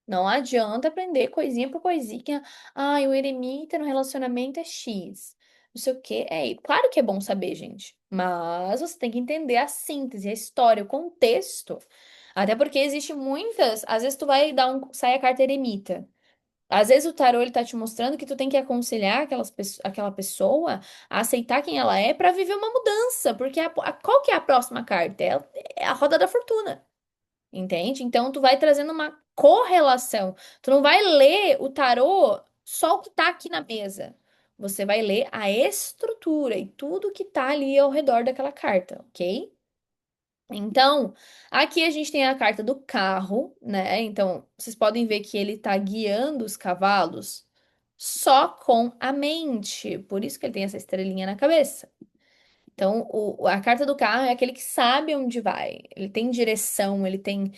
Não adianta aprender coisinha por coisinha. Ai, o eremita no relacionamento é X. Não sei o quê. Claro que é bom saber, gente. Mas você tem que entender a síntese, a história, o contexto. Até porque existe muitas. Às vezes tu vai dar sai a carta eremita. Às vezes o tarô ele tá te mostrando que tu tem que aconselhar aquela pessoa a aceitar quem ela é para viver uma mudança, porque qual que é a próxima carta? É a roda da fortuna, entende? Então tu vai trazendo uma correlação. Tu não vai ler o tarô só o que tá aqui na mesa. Você vai ler a estrutura e tudo que tá ali ao redor daquela carta, ok? Então, aqui a gente tem a carta do carro, né? Então, vocês podem ver que ele tá guiando os cavalos só com a mente. Por isso que ele tem essa estrelinha na cabeça. Então, a carta do carro é aquele que sabe onde vai. Ele tem direção, ele tem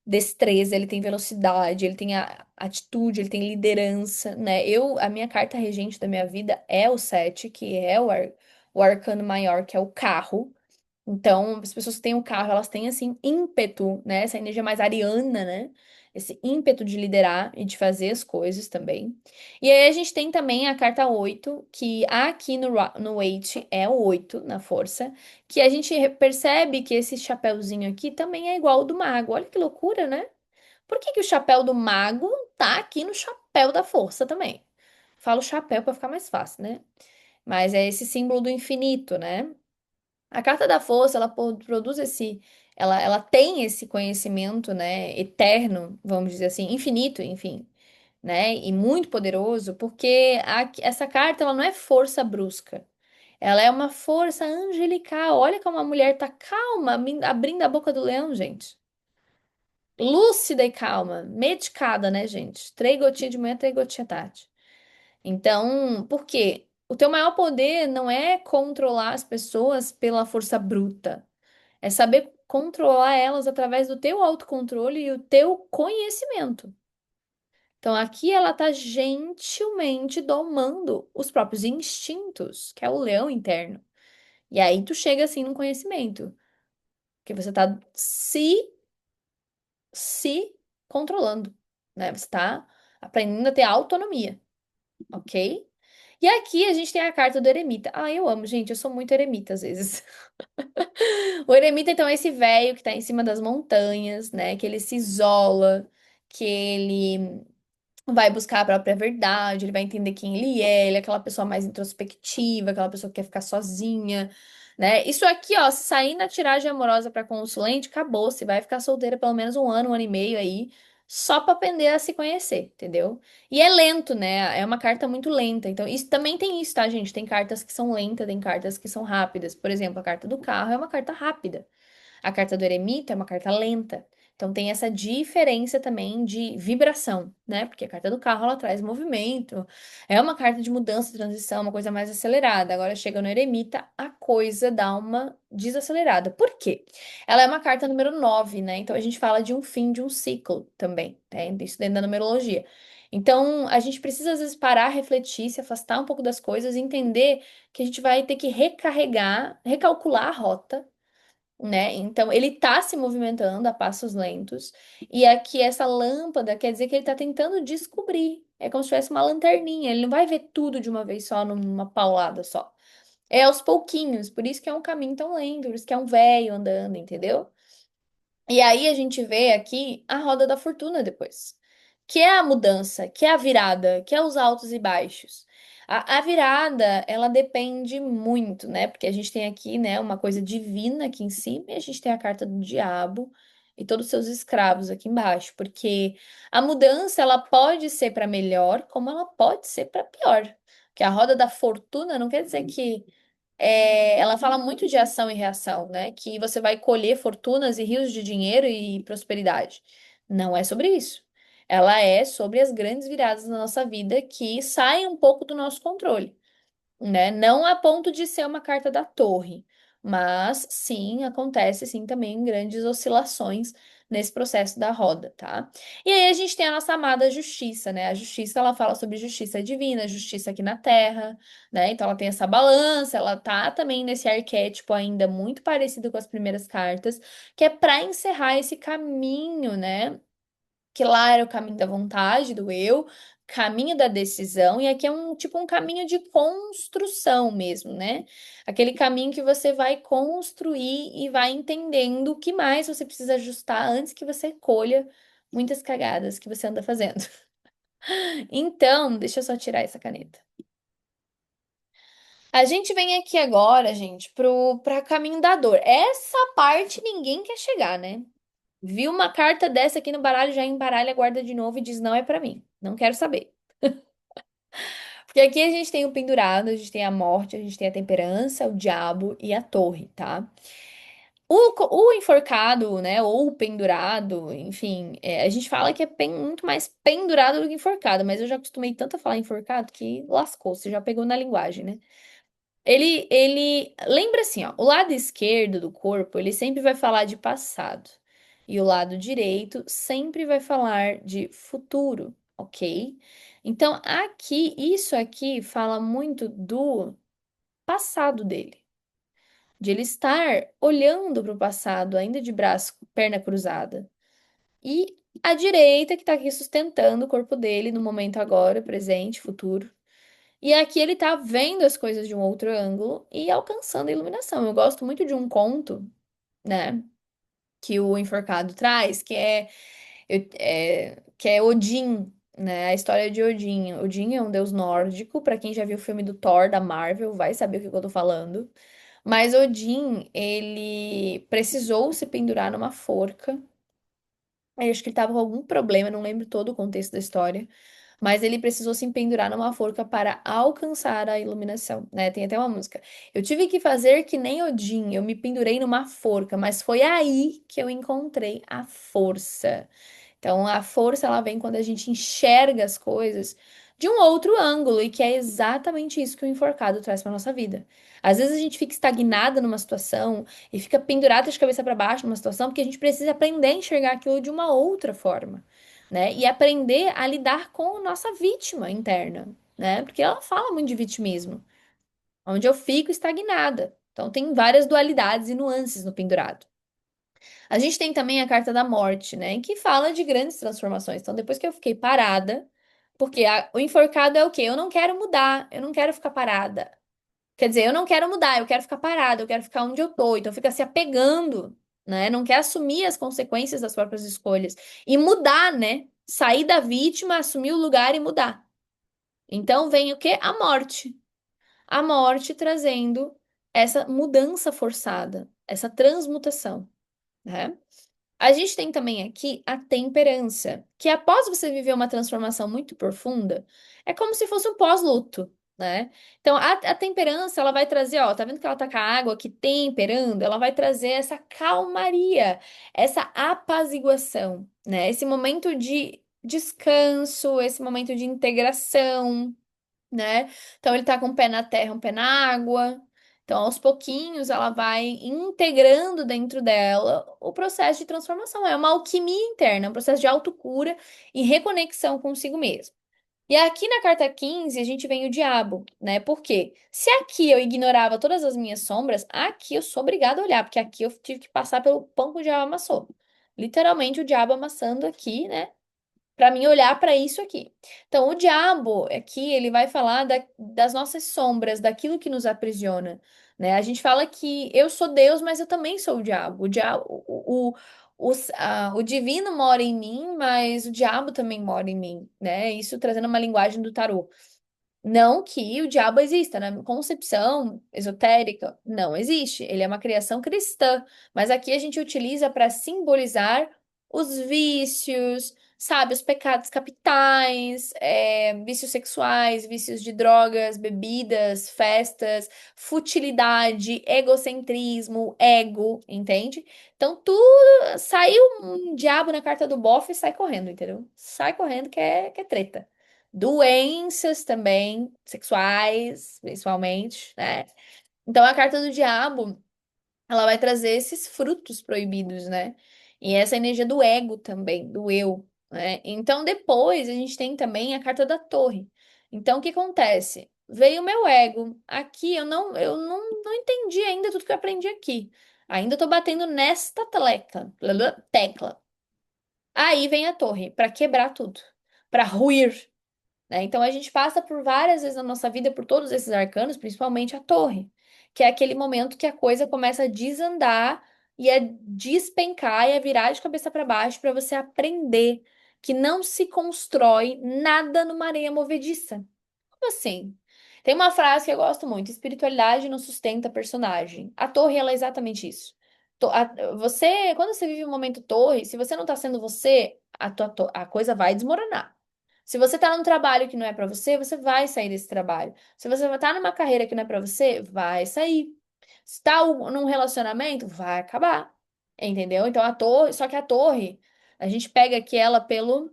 destreza, ele tem velocidade, ele tem a atitude, ele tem liderança, né? A minha carta regente da minha vida é o 7, que é o arcano maior, que é o carro. Então, as pessoas que têm o carro, elas têm, assim, ímpeto, né? Essa energia mais ariana, né? Esse ímpeto de liderar e de fazer as coisas também. E aí a gente tem também a carta 8 que aqui no Weight é o 8 na força, que a gente percebe que esse chapéuzinho aqui também é igual ao do mago. Olha que loucura, né? Por que que o chapéu do mago tá aqui no chapéu da força também? Falo chapéu para ficar mais fácil, né? Mas é esse símbolo do infinito, né? A carta da força, ela produz ela tem esse conhecimento, né, eterno, vamos dizer assim, infinito, enfim, né, e muito poderoso, porque essa carta, ela não é força brusca. Ela é uma força angelical. Olha como a mulher tá calma, abrindo a boca do leão, gente. Lúcida e calma, medicada, né, gente? 3 gotinhas de manhã, 3 gotinhas à tarde. Então, por quê? O teu maior poder não é controlar as pessoas pela força bruta. É saber controlar elas através do teu autocontrole e o teu conhecimento. Então, aqui ela tá gentilmente domando os próprios instintos, que é o leão interno. E aí tu chega assim no conhecimento, que você tá se controlando, né? Você tá aprendendo a ter autonomia, ok? E aqui a gente tem a carta do eremita. Ah, eu amo, gente, eu sou muito eremita às vezes. O eremita, então, é esse velho que tá em cima das montanhas, né? Que ele se isola, que ele vai buscar a própria verdade, ele vai entender quem ele é aquela pessoa mais introspectiva, aquela pessoa que quer ficar sozinha, né? Isso aqui, ó, se sair na tiragem amorosa para consulente, acabou. Você vai ficar solteira pelo menos um ano e meio aí, só para aprender a se conhecer, entendeu? E é lento, né? É uma carta muito lenta. Então, isso também tem isso, tá, gente? Tem cartas que são lentas, tem cartas que são rápidas. Por exemplo, a carta do carro é uma carta rápida. A carta do eremita é uma carta lenta. Então tem essa diferença também de vibração, né? Porque a carta do carro ela traz movimento, é uma carta de mudança, transição, uma coisa mais acelerada. Agora chega no eremita, a coisa dá uma desacelerada. Por quê? Ela é uma carta número 9, né? Então a gente fala de um fim de um ciclo também, né? Isso dentro da numerologia. Então a gente precisa às vezes parar, refletir, se afastar um pouco das coisas e entender que a gente vai ter que recarregar, recalcular a rota, né? Então, ele tá se movimentando a passos lentos, e aqui essa lâmpada quer dizer que ele tá tentando descobrir. É como se tivesse uma lanterninha, ele não vai ver tudo de uma vez só, numa paulada só. É aos pouquinhos, por isso que é um caminho tão lento, por isso que é um velho andando, entendeu? E aí a gente vê aqui a roda da fortuna depois, que é a mudança, que é a virada, que é os altos e baixos. A virada, ela depende muito, né? Porque a gente tem aqui, né, uma coisa divina aqui em cima e a gente tem a carta do diabo e todos os seus escravos aqui embaixo, porque a mudança, ela pode ser para melhor, como ela pode ser para pior. Porque a roda da fortuna não quer dizer que ela fala muito de ação e reação, né? Que você vai colher fortunas e rios de dinheiro e prosperidade. Não é sobre isso. Ela é sobre as grandes viradas na nossa vida que saem um pouco do nosso controle, né? Não a ponto de ser uma carta da torre, mas sim, acontece sim também grandes oscilações nesse processo da roda, tá? E aí a gente tem a nossa amada justiça, né? A justiça, ela fala sobre justiça divina, justiça aqui na Terra, né? Então ela tem essa balança, ela tá também nesse arquétipo ainda muito parecido com as primeiras cartas, que é para encerrar esse caminho, né? Que lá era o caminho da vontade, do eu, caminho da decisão, e aqui é um tipo um caminho de construção mesmo, né? Aquele caminho que você vai construir e vai entendendo o que mais você precisa ajustar antes que você colha muitas cagadas que você anda fazendo. Então, deixa eu só tirar essa caneta. A gente vem aqui agora, gente, pra caminho da dor. Essa parte ninguém quer chegar, né? Viu uma carta dessa aqui no baralho, já embaralha, guarda de novo e diz: não é pra mim. Não quero saber. Porque aqui a gente tem o pendurado, a gente tem a morte, a gente tem a temperança, o diabo e a torre, tá? O enforcado, né, ou o pendurado, enfim, a gente fala que é muito mais pendurado do que enforcado, mas eu já acostumei tanto a falar enforcado que lascou, você já pegou na linguagem, né? Lembra assim, ó, o lado esquerdo do corpo, ele sempre vai falar de passado, e o lado direito sempre vai falar de futuro, ok? Então, aqui, isso aqui fala muito do passado dele, de ele estar olhando para o passado, ainda de braço, perna cruzada. E a direita, que está aqui sustentando o corpo dele no momento agora, presente, futuro. E aqui ele tá vendo as coisas de um outro ângulo e alcançando a iluminação. Eu gosto muito de um conto, né, que o enforcado traz, que é Odin, né, a história de Odin. Odin é um deus nórdico, pra quem já viu o filme do Thor da Marvel, vai saber o que eu tô falando. Mas Odin, ele precisou se pendurar numa forca. Eu acho que ele tava com algum problema, não lembro todo o contexto da história. Mas ele precisou se pendurar numa forca para alcançar a iluminação, né? Tem até uma música. Eu tive que fazer que nem Odin, eu me pendurei numa forca, mas foi aí que eu encontrei a força. Então, a força ela vem quando a gente enxerga as coisas de um outro ângulo, e que é exatamente isso que o enforcado traz para nossa vida. Às vezes a gente fica estagnada numa situação e fica pendurada de cabeça para baixo numa situação porque a gente precisa aprender a enxergar aquilo de uma outra forma, né? E aprender a lidar com a nossa vítima interna, né? Porque ela fala muito de vitimismo, onde eu fico estagnada. Então tem várias dualidades e nuances no pendurado. A gente tem também a carta da morte, né? Que fala de grandes transformações. Então, depois que eu fiquei parada, porque o enforcado é o quê? Eu não quero mudar, eu não quero ficar parada. Quer dizer, eu não quero mudar, eu quero ficar parada, eu quero ficar onde eu tô. Então, fica se apegando, né? Não quer assumir as consequências das próprias escolhas. E mudar, né? Sair da vítima, assumir o lugar e mudar. Então, vem o quê? A morte. A morte trazendo essa mudança forçada, essa transmutação, né? A gente tem também aqui a temperança, que após você viver uma transformação muito profunda, é como se fosse um pós-luto, né? Então, a temperança, ela vai trazer, ó, tá vendo que ela tá com a água aqui temperando? Ela vai trazer essa calmaria, essa apaziguação, né? Esse momento de descanso, esse momento de integração, né? Então ele tá com um pé na terra, um pé na água. Então, aos pouquinhos, ela vai integrando dentro dela o processo de transformação. É uma alquimia interna, um processo de autocura e reconexão consigo mesmo. E aqui na carta 15 a gente vem o diabo, né? Por quê? Se aqui eu ignorava todas as minhas sombras, aqui eu sou obrigada a olhar, porque aqui eu tive que passar pelo pão que o diabo amassou. Literalmente o diabo amassando aqui, né? Para mim olhar para isso aqui. Então, o diabo aqui, ele vai falar das nossas sombras, daquilo que nos aprisiona, né? A gente fala que eu sou Deus, mas eu também sou o diabo. O divino mora em mim, mas o diabo também mora em mim, né? Isso trazendo uma linguagem do tarô. Não que o diabo exista, na concepção esotérica, não existe. Ele é uma criação cristã, mas aqui a gente utiliza para simbolizar os vícios, sabe, os pecados capitais, vícios sexuais, vícios de drogas, bebidas, festas, futilidade, egocentrismo, ego, entende? Então, tudo saiu um diabo na carta do bofe e sai correndo, entendeu? Sai correndo que é treta. Doenças também, sexuais, principalmente, né? Então a carta do diabo, ela vai trazer esses frutos proibidos, né? E essa energia do ego também, do eu, né? Então depois a gente tem também a carta da torre. Então o que acontece? Veio o meu ego. Aqui eu não entendi ainda tudo que eu aprendi aqui. Ainda tô batendo nesta tecla. Aí vem a torre para quebrar tudo, para ruir, né? Então a gente passa por várias vezes na nossa vida por todos esses arcanos, principalmente a torre, que é aquele momento que a coisa começa a desandar e a despencar e a virar de cabeça para baixo para você aprender. que não se constrói nada numa areia movediça. Como assim? Tem uma frase que eu gosto muito: espiritualidade não sustenta personagem. A torre, ela é exatamente isso. Você, quando você vive um momento torre, se você não tá sendo você, a coisa vai desmoronar. Se você tá num trabalho que não é pra você, você vai sair desse trabalho. Se você tá numa carreira que não é pra você, vai sair. Se tá num relacionamento, vai acabar. Entendeu? Então a torre, só que a torre, a gente pega aqui ela pelo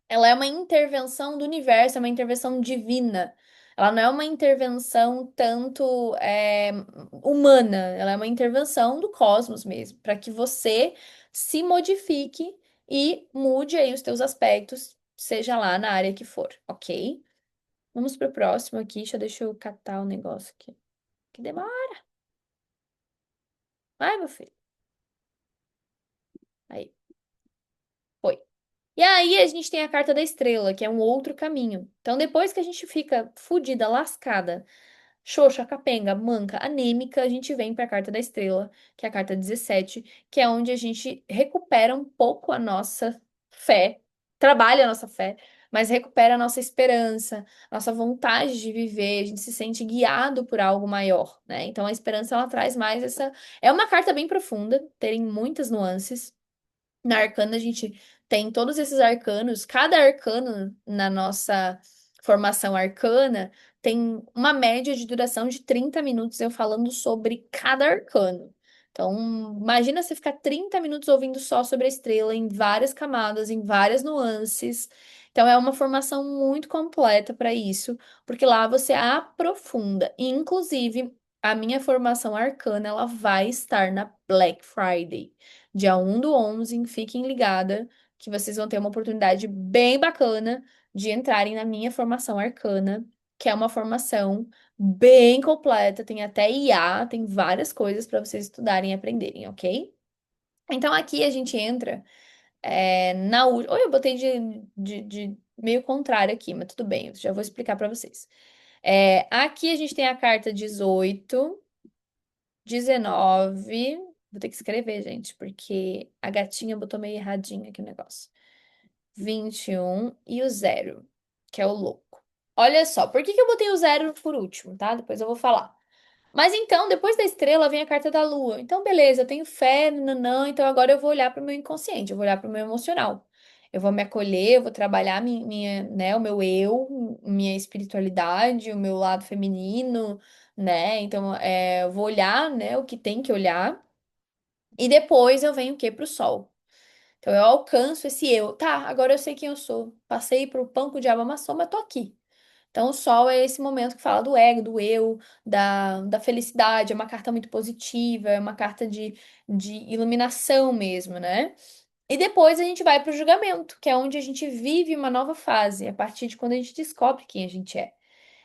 ela é uma intervenção do universo, é uma intervenção divina. Ela não é uma intervenção tanto humana, ela é uma intervenção do cosmos mesmo, para que você se modifique e mude aí os teus aspectos, seja lá na área que for, ok? Vamos pro próximo aqui, deixa eu catar o negócio aqui. Que demora. Vai, meu filho. Aí, foi. E aí a gente tem a carta da estrela, que é um outro caminho. Então, depois que a gente fica fudida, lascada, xoxa, capenga, manca, anêmica, a gente vem para a carta da estrela, que é a carta 17, que é onde a gente recupera um pouco a nossa fé, trabalha a nossa fé, mas recupera a nossa esperança, nossa vontade de viver, a gente se sente guiado por algo maior, né? Então a esperança ela traz mais essa. É uma carta bem profunda, tem muitas nuances. Na Arcana, a gente tem todos esses arcanos. Cada arcano na nossa formação arcana tem uma média de duração de 30 minutos eu falando sobre cada arcano. Então, imagina você ficar 30 minutos ouvindo só sobre a estrela, em várias camadas, em várias nuances. Então, é uma formação muito completa para isso, porque lá você aprofunda. E, inclusive, a minha formação arcana, ela vai estar na Black Friday. Dia 1/11, fiquem ligada que vocês vão ter uma oportunidade bem bacana de entrarem na minha formação arcana, que é uma formação bem completa, tem até IA, tem várias coisas para vocês estudarem e aprenderem, ok? Então aqui a gente entra na última. Oi, eu botei de meio contrário aqui, mas tudo bem, eu já vou explicar para vocês. Aqui a gente tem a carta 18, 19. Vou ter que escrever, gente, porque a gatinha botou meio erradinho aqui o negócio. 21 e o zero, que é o louco. Olha só, por que que eu botei o zero por último, tá? Depois eu vou falar. Mas então, depois da estrela vem a carta da lua. Então, beleza, eu tenho fé, nanã, então agora eu vou olhar para o meu inconsciente, eu vou olhar para o meu emocional. Eu vou me acolher, eu vou trabalhar né, o meu eu, minha espiritualidade, o meu lado feminino, né? Então, eu vou olhar, né, o que tem que olhar. E depois eu venho o quê? Pro sol. Então, eu alcanço esse eu. Tá, agora eu sei quem eu sou. Passei pro pão com o diabo amassou, mas tô aqui. Então, o sol é esse momento que fala do ego, do eu, da felicidade. É uma carta muito positiva, é uma carta de iluminação mesmo, né? E depois a gente vai para o julgamento, que é onde a gente vive uma nova fase, a partir de quando a gente descobre quem a gente é.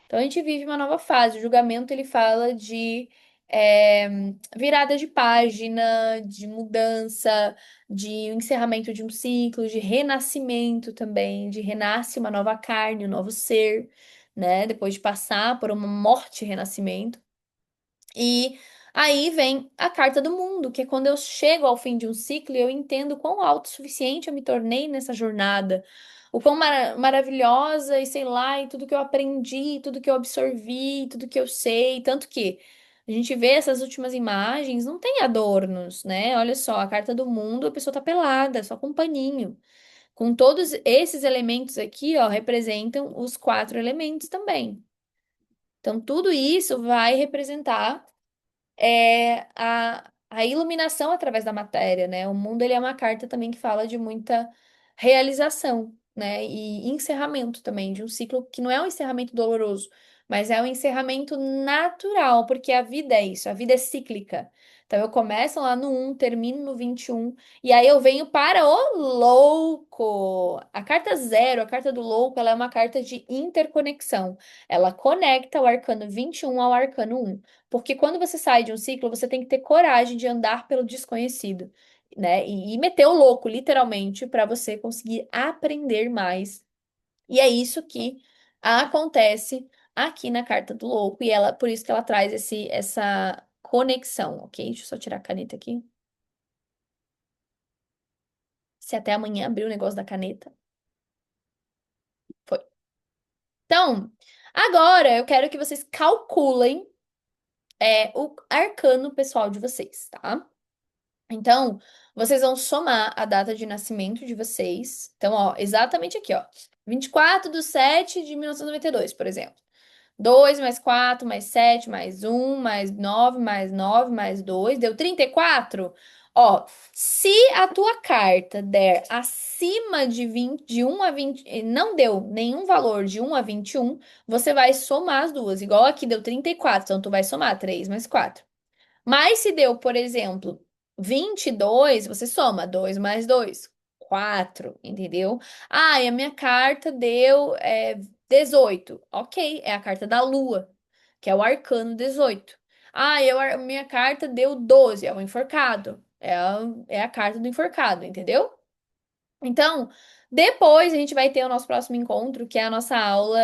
Então a gente vive uma nova fase. O julgamento ele fala de é, virada de página, de mudança, de encerramento de um ciclo, de renascimento também, de renasce uma nova carne, um novo ser, né? Depois de passar por uma morte e renascimento. E aí vem a carta do mundo, que é quando eu chego ao fim de um ciclo e eu entendo quão autossuficiente eu me tornei nessa jornada, o quão maravilhosa e sei lá, e tudo que eu aprendi, tudo que eu absorvi, tudo que eu sei, tanto que a gente vê essas últimas imagens, não tem adornos, né? Olha só, a carta do mundo, a pessoa tá pelada, só com um paninho. Com todos esses elementos aqui, ó, representam os quatro elementos também. Então, tudo isso vai representar a iluminação através da matéria, né? O mundo ele é uma carta também que fala de muita realização, né? E encerramento também de um ciclo que não é um encerramento doloroso, mas é um encerramento natural, porque a vida é isso, a vida é cíclica. Então eu começo lá no 1, termino no 21, e aí eu venho para o louco. A carta zero, a carta do louco, ela é uma carta de interconexão. Ela conecta o arcano 21 ao arcano 1. Porque quando você sai de um ciclo, você tem que ter coragem de andar pelo desconhecido, né? E meter o louco, literalmente, para você conseguir aprender mais. E é isso que acontece aqui na carta do louco, e ela, por isso que ela traz essa conexão, ok? Deixa eu só tirar a caneta aqui. Se até amanhã abrir o negócio da caneta. Foi. Então, agora eu quero que vocês calculem o arcano pessoal de vocês, tá? Então, vocês vão somar a data de nascimento de vocês. Então, ó, exatamente aqui, ó. 24/7/1992, por exemplo. 2 mais 4 mais 7 mais um mais 9 mais 9 mais 2 deu 34. Ó, se a tua carta der acima de 20, de 1 a 20, não deu nenhum valor de 1 a 21, você vai somar as duas. Igual aqui deu 34, então tu vai somar 3 mais 4. Mas se deu, por exemplo, 22, você soma 2 mais 2, 4, entendeu? Ah, e a minha carta deu 18. Ok, é a carta da Lua, que é o arcano 18. Ah, a minha carta deu 12, é o enforcado. É a carta do enforcado, entendeu? Então, depois a gente vai ter o nosso próximo encontro, que é a nossa aula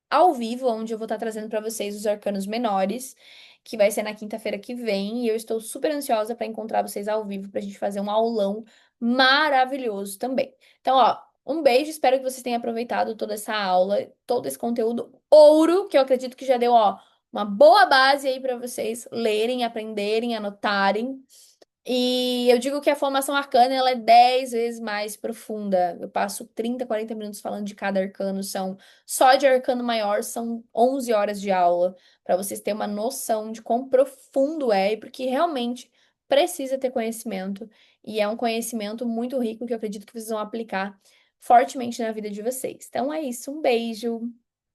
ao vivo, onde eu vou estar trazendo para vocês os arcanos menores, que vai ser na quinta-feira que vem. E eu estou super ansiosa para encontrar vocês ao vivo para a gente fazer um aulão maravilhoso também. Então, ó, um beijo, espero que vocês tenham aproveitado toda essa aula, todo esse conteúdo ouro, que eu acredito que já deu, ó, uma boa base aí para vocês lerem, aprenderem, anotarem. E eu digo que a formação arcana ela é 10 vezes mais profunda. Eu passo 30, 40 minutos falando de cada arcano. Só de arcano maior são 11 horas de aula, para vocês terem uma noção de quão profundo é, e porque realmente precisa ter conhecimento. E é um conhecimento muito rico que eu acredito que vocês vão aplicar fortemente na vida de vocês. Então é isso, um beijo!